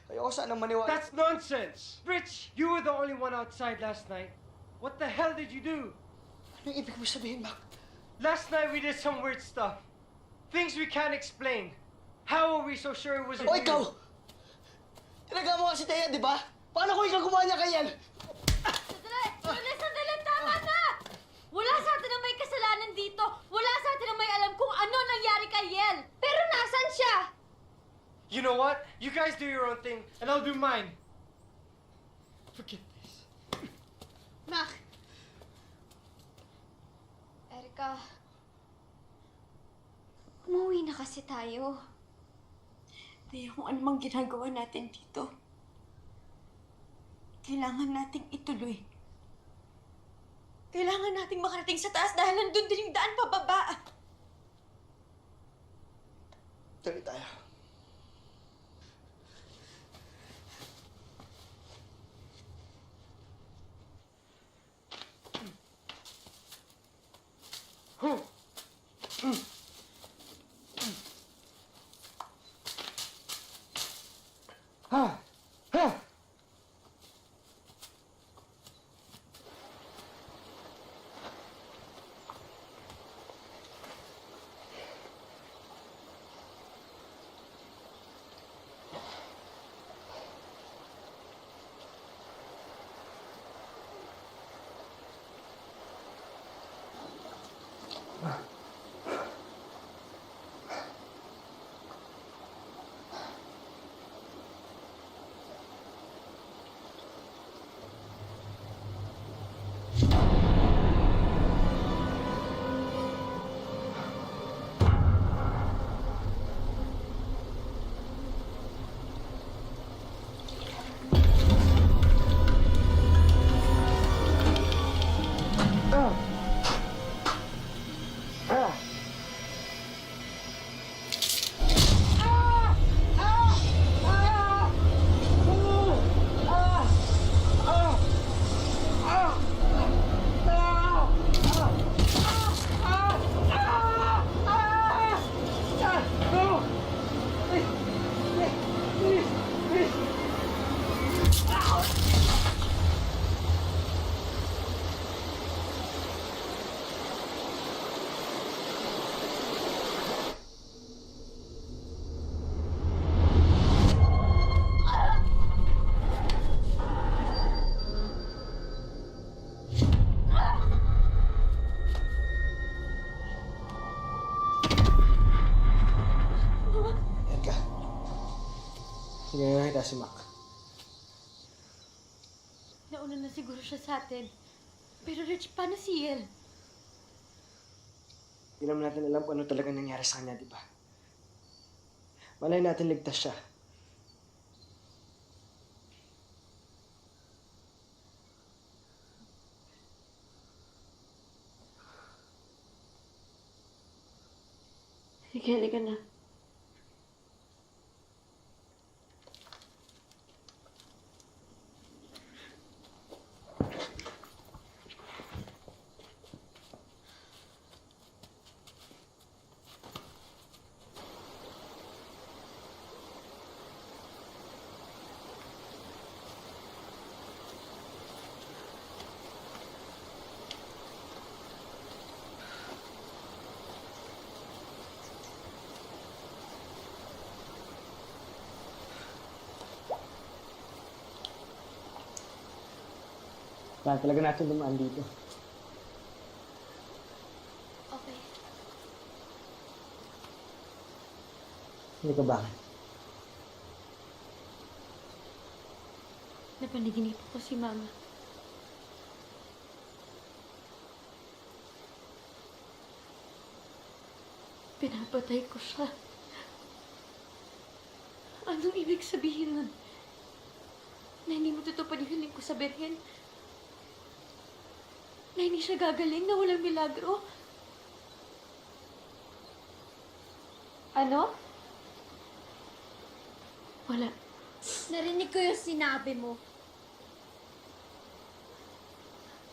Ayoko sanang maniwala. That's nonsense! Rich, you were the only one outside last night. What the hell did you do? Anong ibig mo sabihin, Mac? Last night we did some weird stuff. Things we can't explain. How are we so sure it wasn't O you? ikaw! Tinaga mo nga si Thea, di ba? Paano kung ikaw gumawa niya kay Yel? Sandali! Tama na! Wala sa atin ang may kasalanan dito. Wala sa atin ang may alam kung ano nangyari kay Yel. Pero nasan siya? You know what? You guys do your own thing, and I'll do mine. Forget this. Mac! Erika, umuwi na kasi tayo. Thea, kung ano mang ginagawa natin dito, kailangan nating ituloy. Kailangan nating makarating sa taas dahil nandun din yung daan pababa. Tuloy tayo. Erika. Sige nga kita si Mac. Nauna na siguro siya sa atin. Pero Rich, paano si Yel? Hindi naman natin alam kung ano talaga nangyari sa kanya, di ba? Malay natin ligtas siya. Sige, halika na. Kaya talaga natin dumaan dito. Okay. Hindi ka bakit? Napaniginip ko si Mama. Pinapatay ko siya. Anong ibig sabihin nun? Na hindi mo tutupad yung hiling ko sa Birhen? Na hindi siya gagaling, na walang milagro? Ano? Wala. Narinig ko yung sinabi mo.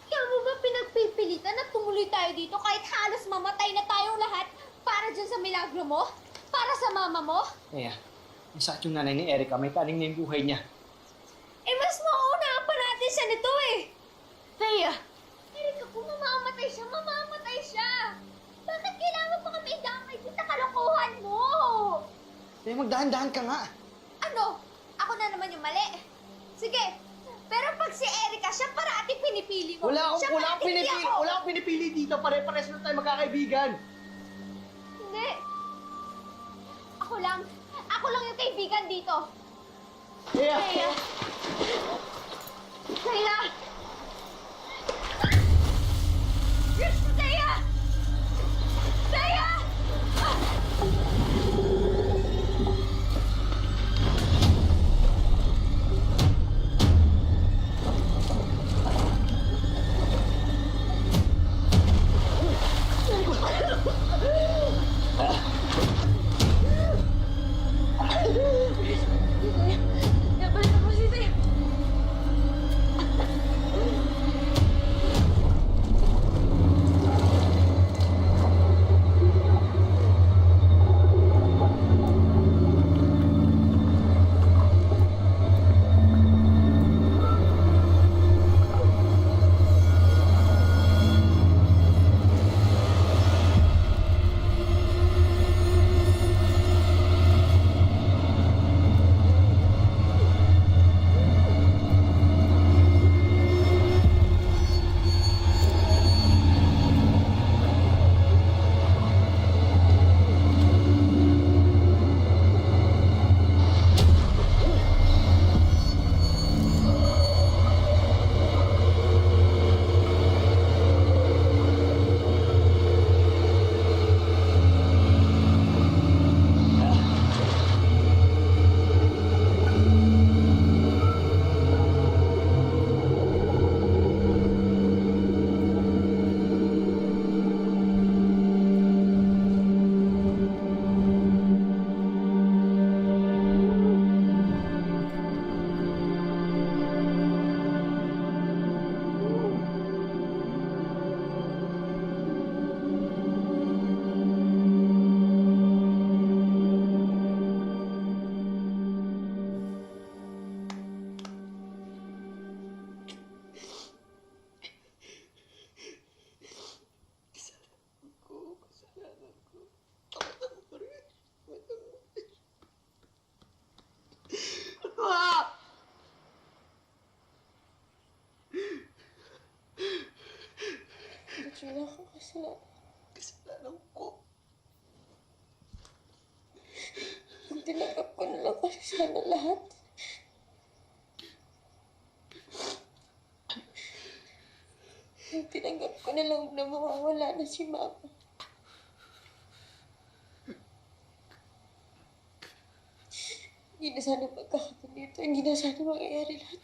Kaya mo ba pinagpipilitan na tumuloy tayo dito kahit halos mamatay na tayong lahat para dyan sa milagro mo? Para sa mama mo? Kaya, ang sakit yung nanay ni Erika, may taling na yung buhay niya. Eh, mas mauunaan pa natin siya nito eh! Thea! Erika, kung mamamatay siya, mamamatay siya! Bakit kailangan pa kami damay sa kalokohan mo? Eh, magdahan-dahan ka nga. Ano? Ako na naman yung mali. Sige, pero pag si Erika, siya parating pinipili mo. Siya parating hindi ako. Wala akong pinipili dito. Pare-pares na tayo magkakaibigan. Hindi. Ako lang yung kaibigan dito. Kaya, Kaya! Rich, Kaya! Kaya! Nabalik ako kasalanan. Kasalanan ko. Kung tinanggap ko na lang kasi sana lahat. Kung tinanggap ko na lang na mawawala na si Mama. Hindi na sana magkakaroon dito. Hindi na sana mangyayari lahat.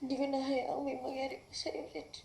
Hindi ko nahayaang may mangyari pa sa'yo, Rich.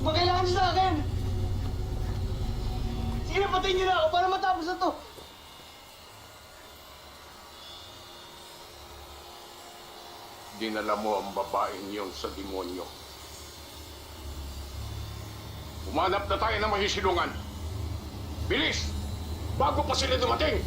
Magkailangan niyo sa akin! Sige na, patayin niyo na ako para matapos na to! Dinala mo ang babaeng iyon sa demonyo. Umanap na tayo ng mahisilungan. Bilis! Bago pa sila dumating!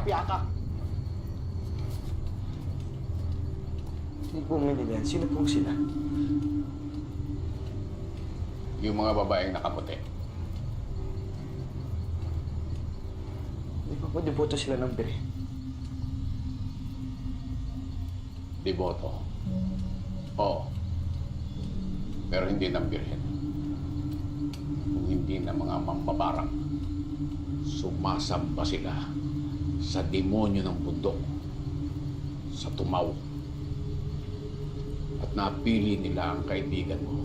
yaka. Hindi po Manila. Sino po sila? Yung mga babaeng nakaputi. Hindi pa po deboto sila ng biri. Deboto. Oo. Pero hindi ng birhen. Kung hindi ng mga mambabarang. Sumasamba sila sa demonyo ng bundok. Sa tumaw. At napili nila ang kaibigan mo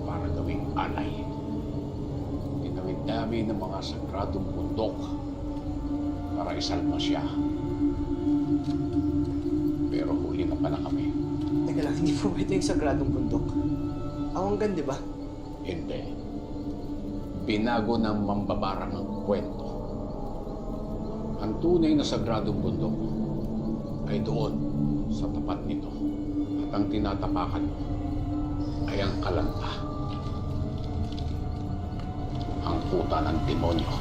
para gawing alay. Dinami-dami ng mga sagradong bundok para isalma siya. Pero huli na pala kami. Teka lang, hindi po ito yung sagradong bundok. Awanggan, di ba? Hindi. Binago ng mambabarang ang kwento. Ang tunay na sagradong bundok ay doon sa tapat nito. At ang tinatapakan mo ay ang kalanta. Ang puta ng demonyo.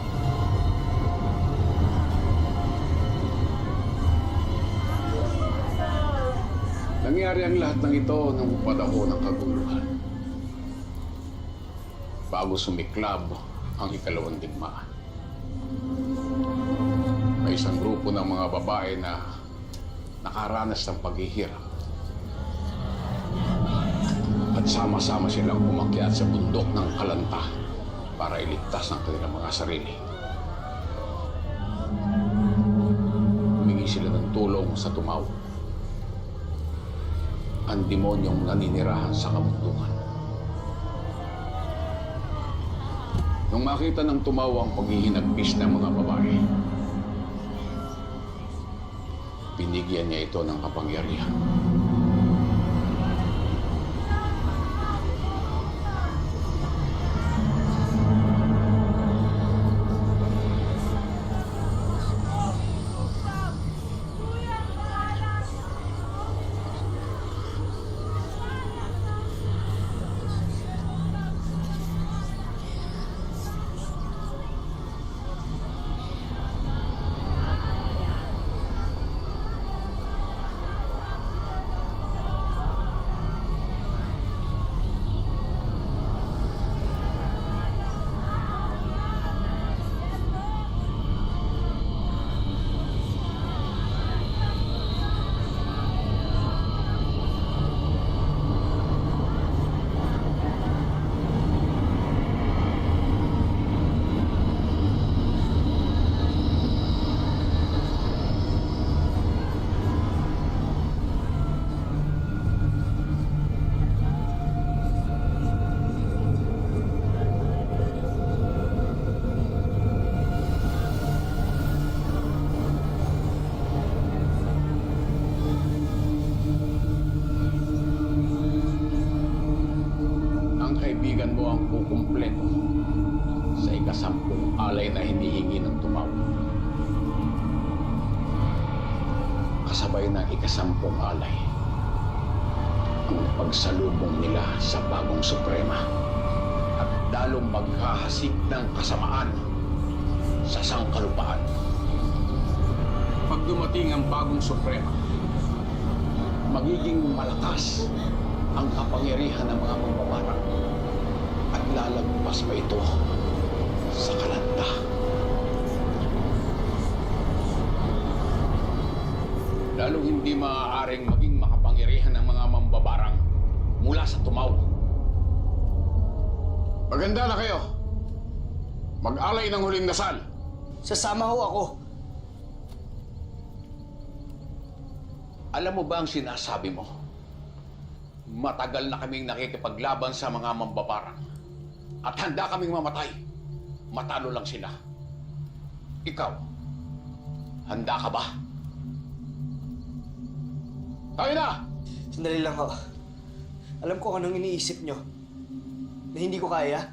Nangyari ang lahat ng ito nung panahon ng kaguluhan. Bago sumiklab ang ikalawang digmaan. May isang grupo ng mga babae na nakaranas ng paghihirap. At sama-sama silang umakyat sa bundok ng kalanta para iligtas ang kanilang mga sarili. Humingi sila ng tulong sa tumaw. Ang demonyong naninirahan sa kabundukan. Nung makita ng tumaw ang paghihinagpis ng mga babae, binigyan niya ito ng kapangyarihan. Kaibigan mo ang kukumpleto sa ikasampung alay na hinihingi ng tumaw. Kasabay ng ikasampung alay ang pagsalubong nila sa bagong suprema at dalong maghahasik ng kasamaan sa sangkalupaan. Pag dumating ang bagong suprema, magiging malakas ang kapangyarihan ng mga mambabarang at lalagpas pa ito sa kalanta. Lalong hindi maaaring maging makapangyarihan ng mga mambabarang mula sa tumaw. Maganda na kayo. Mag-alay ng huling dasal. Sasama ho ako. Alam mo ba ang sinasabi mo? Matagal na kaming nakikipaglaban sa mga mambabarang. At handa kaming mamatay. Matalo lang sila. Ikaw, handa ka ba? Tayo na! Sandali lang ho. Alam ko anong iniisip nyo. Na hindi ko kaya.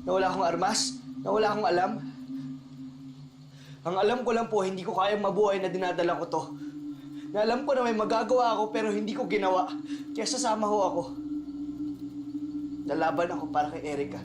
Na wala akong armas. Na wala akong alam. Ang alam ko lang po, hindi ko kaya mabuhay na dinadala ko to. Na alam ko na may magagawa ako pero hindi ko ginawa. Kaya sasama ho ako. Lalaban ako para kay Erica.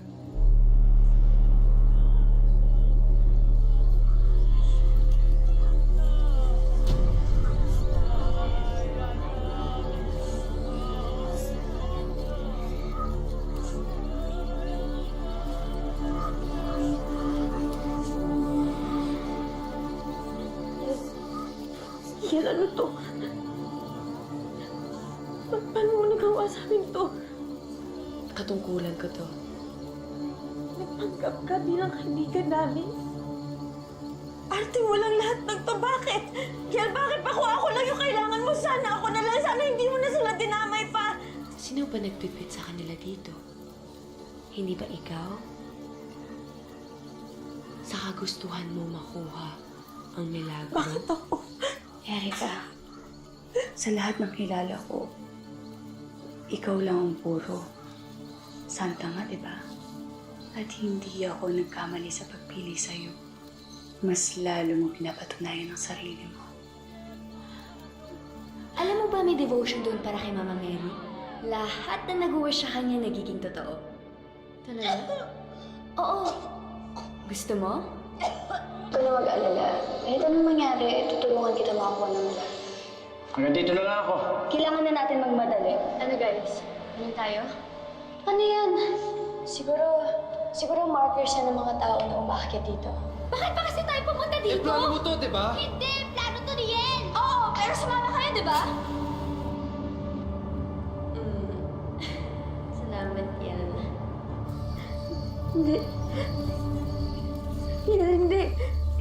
Daniel, ano to? Paano mo nagawa sa amin to? Katungkulan ko to. Nagpanggap ka bilang kaibigan namin. Arte mo lang lahat ng to. Bakit? Kiel, bakit pa kung ako lang yung kailangan mo? Sana ako na lang. Sana hindi mo na sila dinamay pa. Sino ba nagpipit sa kanila dito? Hindi ba ikaw? Sa kagustuhan mo makuha ang milagro? Bakit ako? Erika, sa lahat ng kilala ko, ikaw lang ang puro. Santa nga, di ba? At hindi ako nagkamali sa pagpili sa'yo. Mas lalo mo pinapatunayan ang sarili mo. Alam mo ba may devotion doon para kay Mama Mary? Lahat na nag-wish sa kanya nagiging totoo. Talaga? Oo. Gusto mo? Huwag na mag-alala. Kahit anong mangyari, tutulungan kita makakuha ng lahat. Hanggang dito na lang ako. Kailangan na natin magmadali. Ano guys? Ano tayo? Ano yan? Siguro markers yan ng mga tao na umakyat dito. Bakit pa kasi tayo pumunta dito? plano mo to, di ba? Hindi! Plano to ni Yen! Oo, pero sumama kayo, di ba? Salamat yan. Hindi. Hindi.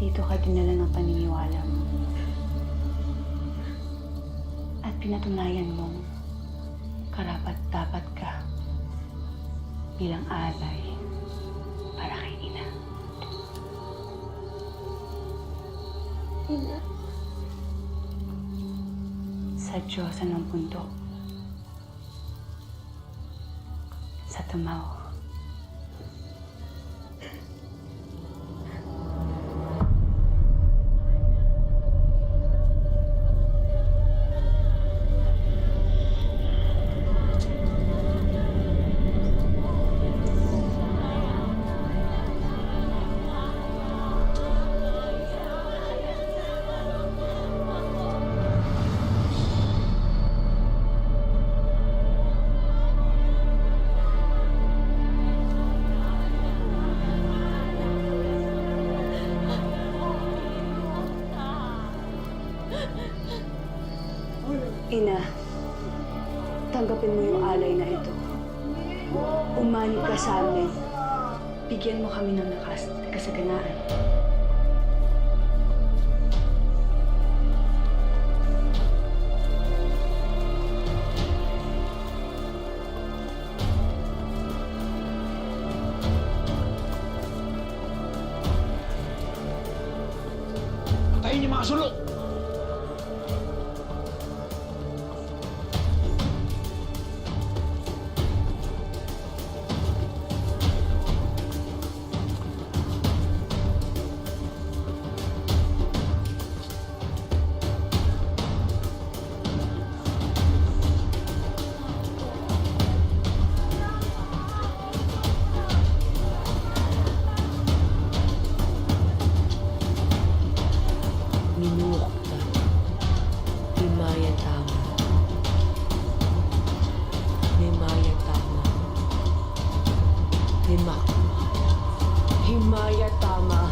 Dito ka dinala ng paniniwala mo. At pinatunayan mong karapat-dapat ka bilang alay para kay Ina. Ina? Sa Diyosan ng bundok. Sa Tumaw. Ina, tanggapin mo yung alay na ito. Umanib ka sa amin. Bigyan mo kami ng lakas at kasaganaan. Patayin niyo mga sulok! Minukta. Himaya tama. Himaya tama. Himaya tama.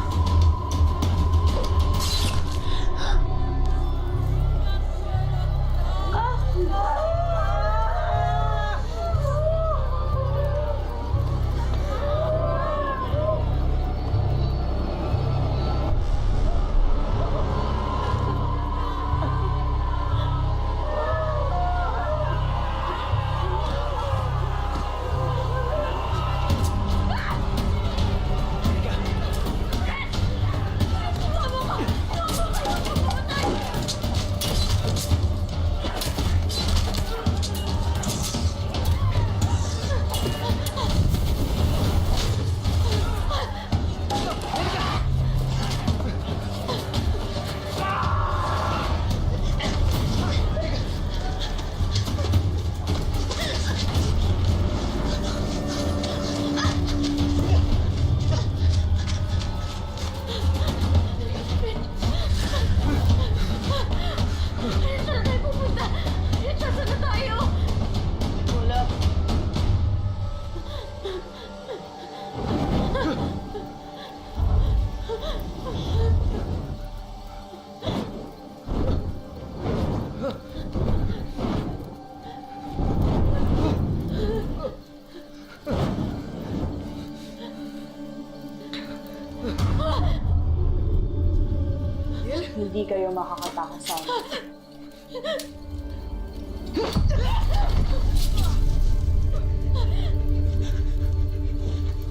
hindi kayo makakatakas sa amin.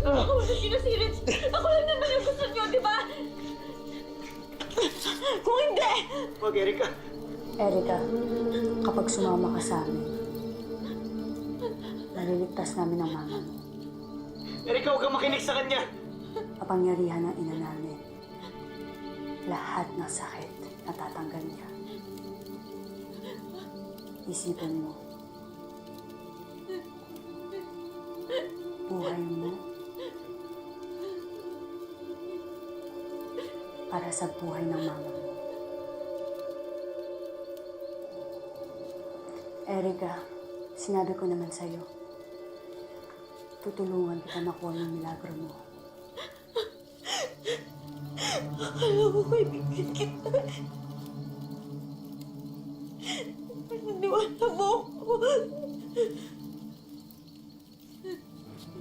Ako wala sinasirit. Ako lang naman yung gusto nyo, di ba? Kung hindi! Wag, Erika. Erika, kapag sumama ka sa amin, naliligtas namin ang mama mo. Erika, huwag kang makinig sa kanya. Kapangyarihan ng ina namin. Lahat ng sakit natatanggal niya. Isipin mo. Buhay mo para sa buhay ng mama mo. Erika, sinabi ko naman sa'yo, tutulungan kita makuha ng milagro mo. Akala ko kaibigan kita. Naniwala mo ako.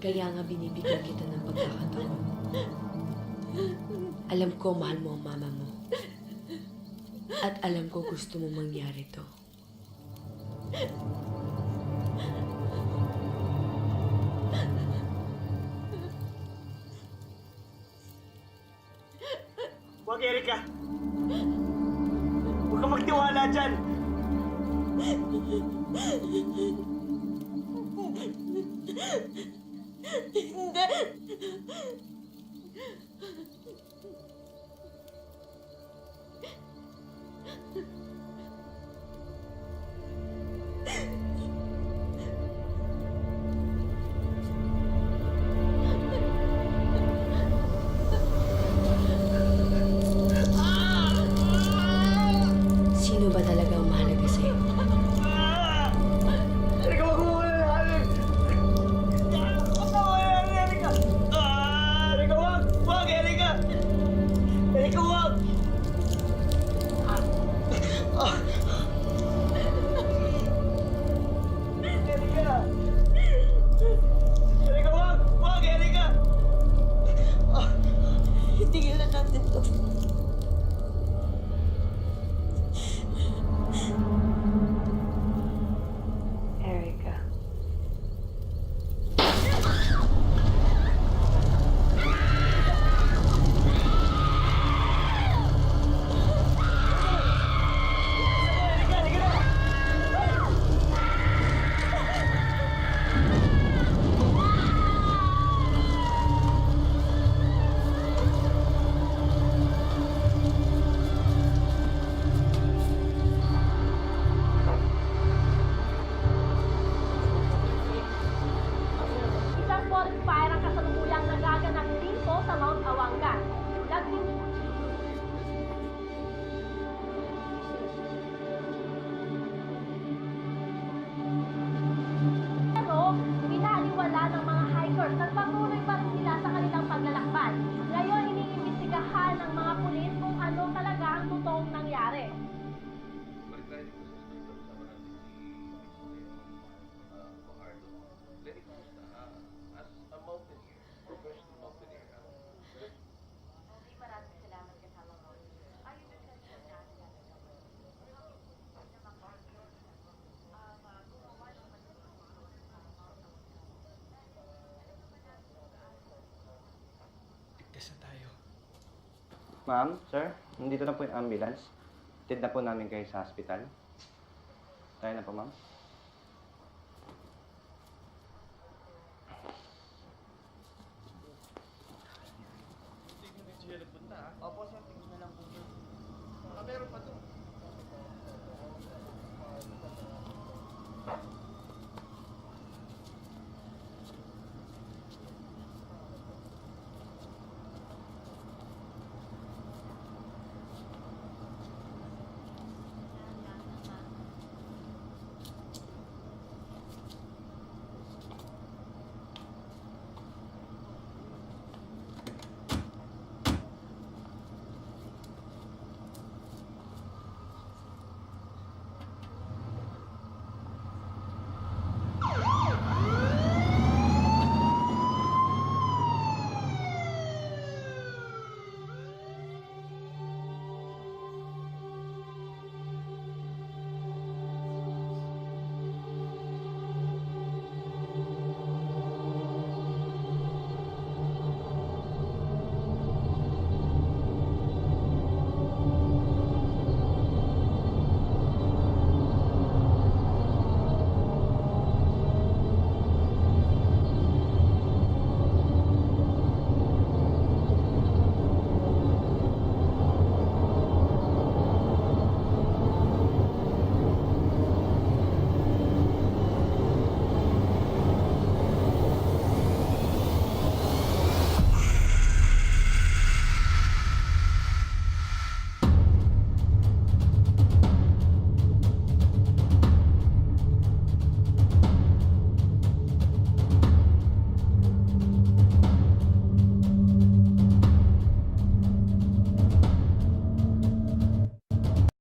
Kaya nga binibigyan kita ng pagkakataon. Alam ko mahal mo ang mama mo. At alam ko gusto mo mangyari to. Wag, Erika. Huwag kang magtiwala dyan. Hindi! Sino ba talaga ang mahalaga sa'yo? Erika, wag mo alalahanin. Wag mo alalahanin, Erika. Erika, wag. Wag, Erika. Erika, wag. Erika. Erika, wag. Wag, Erika. Tigilan natin to. Erika. Isang forest fire ang kasalukuyang nagaganap dito sa Mount Awangan. Pero, binaliwala ng mga hikers. Nagpatuloy pa rin sila sa kanilang paglalakbay. Ngayon, iniimbestigahan ng mga pulis kung ano talaga ang totoong nangyari. Ligtas na tayo. Ma'am, sir, nandito na po yung ambulance. Tid na po namin kayo sa hospital. Tayo na po, ma'am. Opo, sir. Tingin na lang po. Meron pa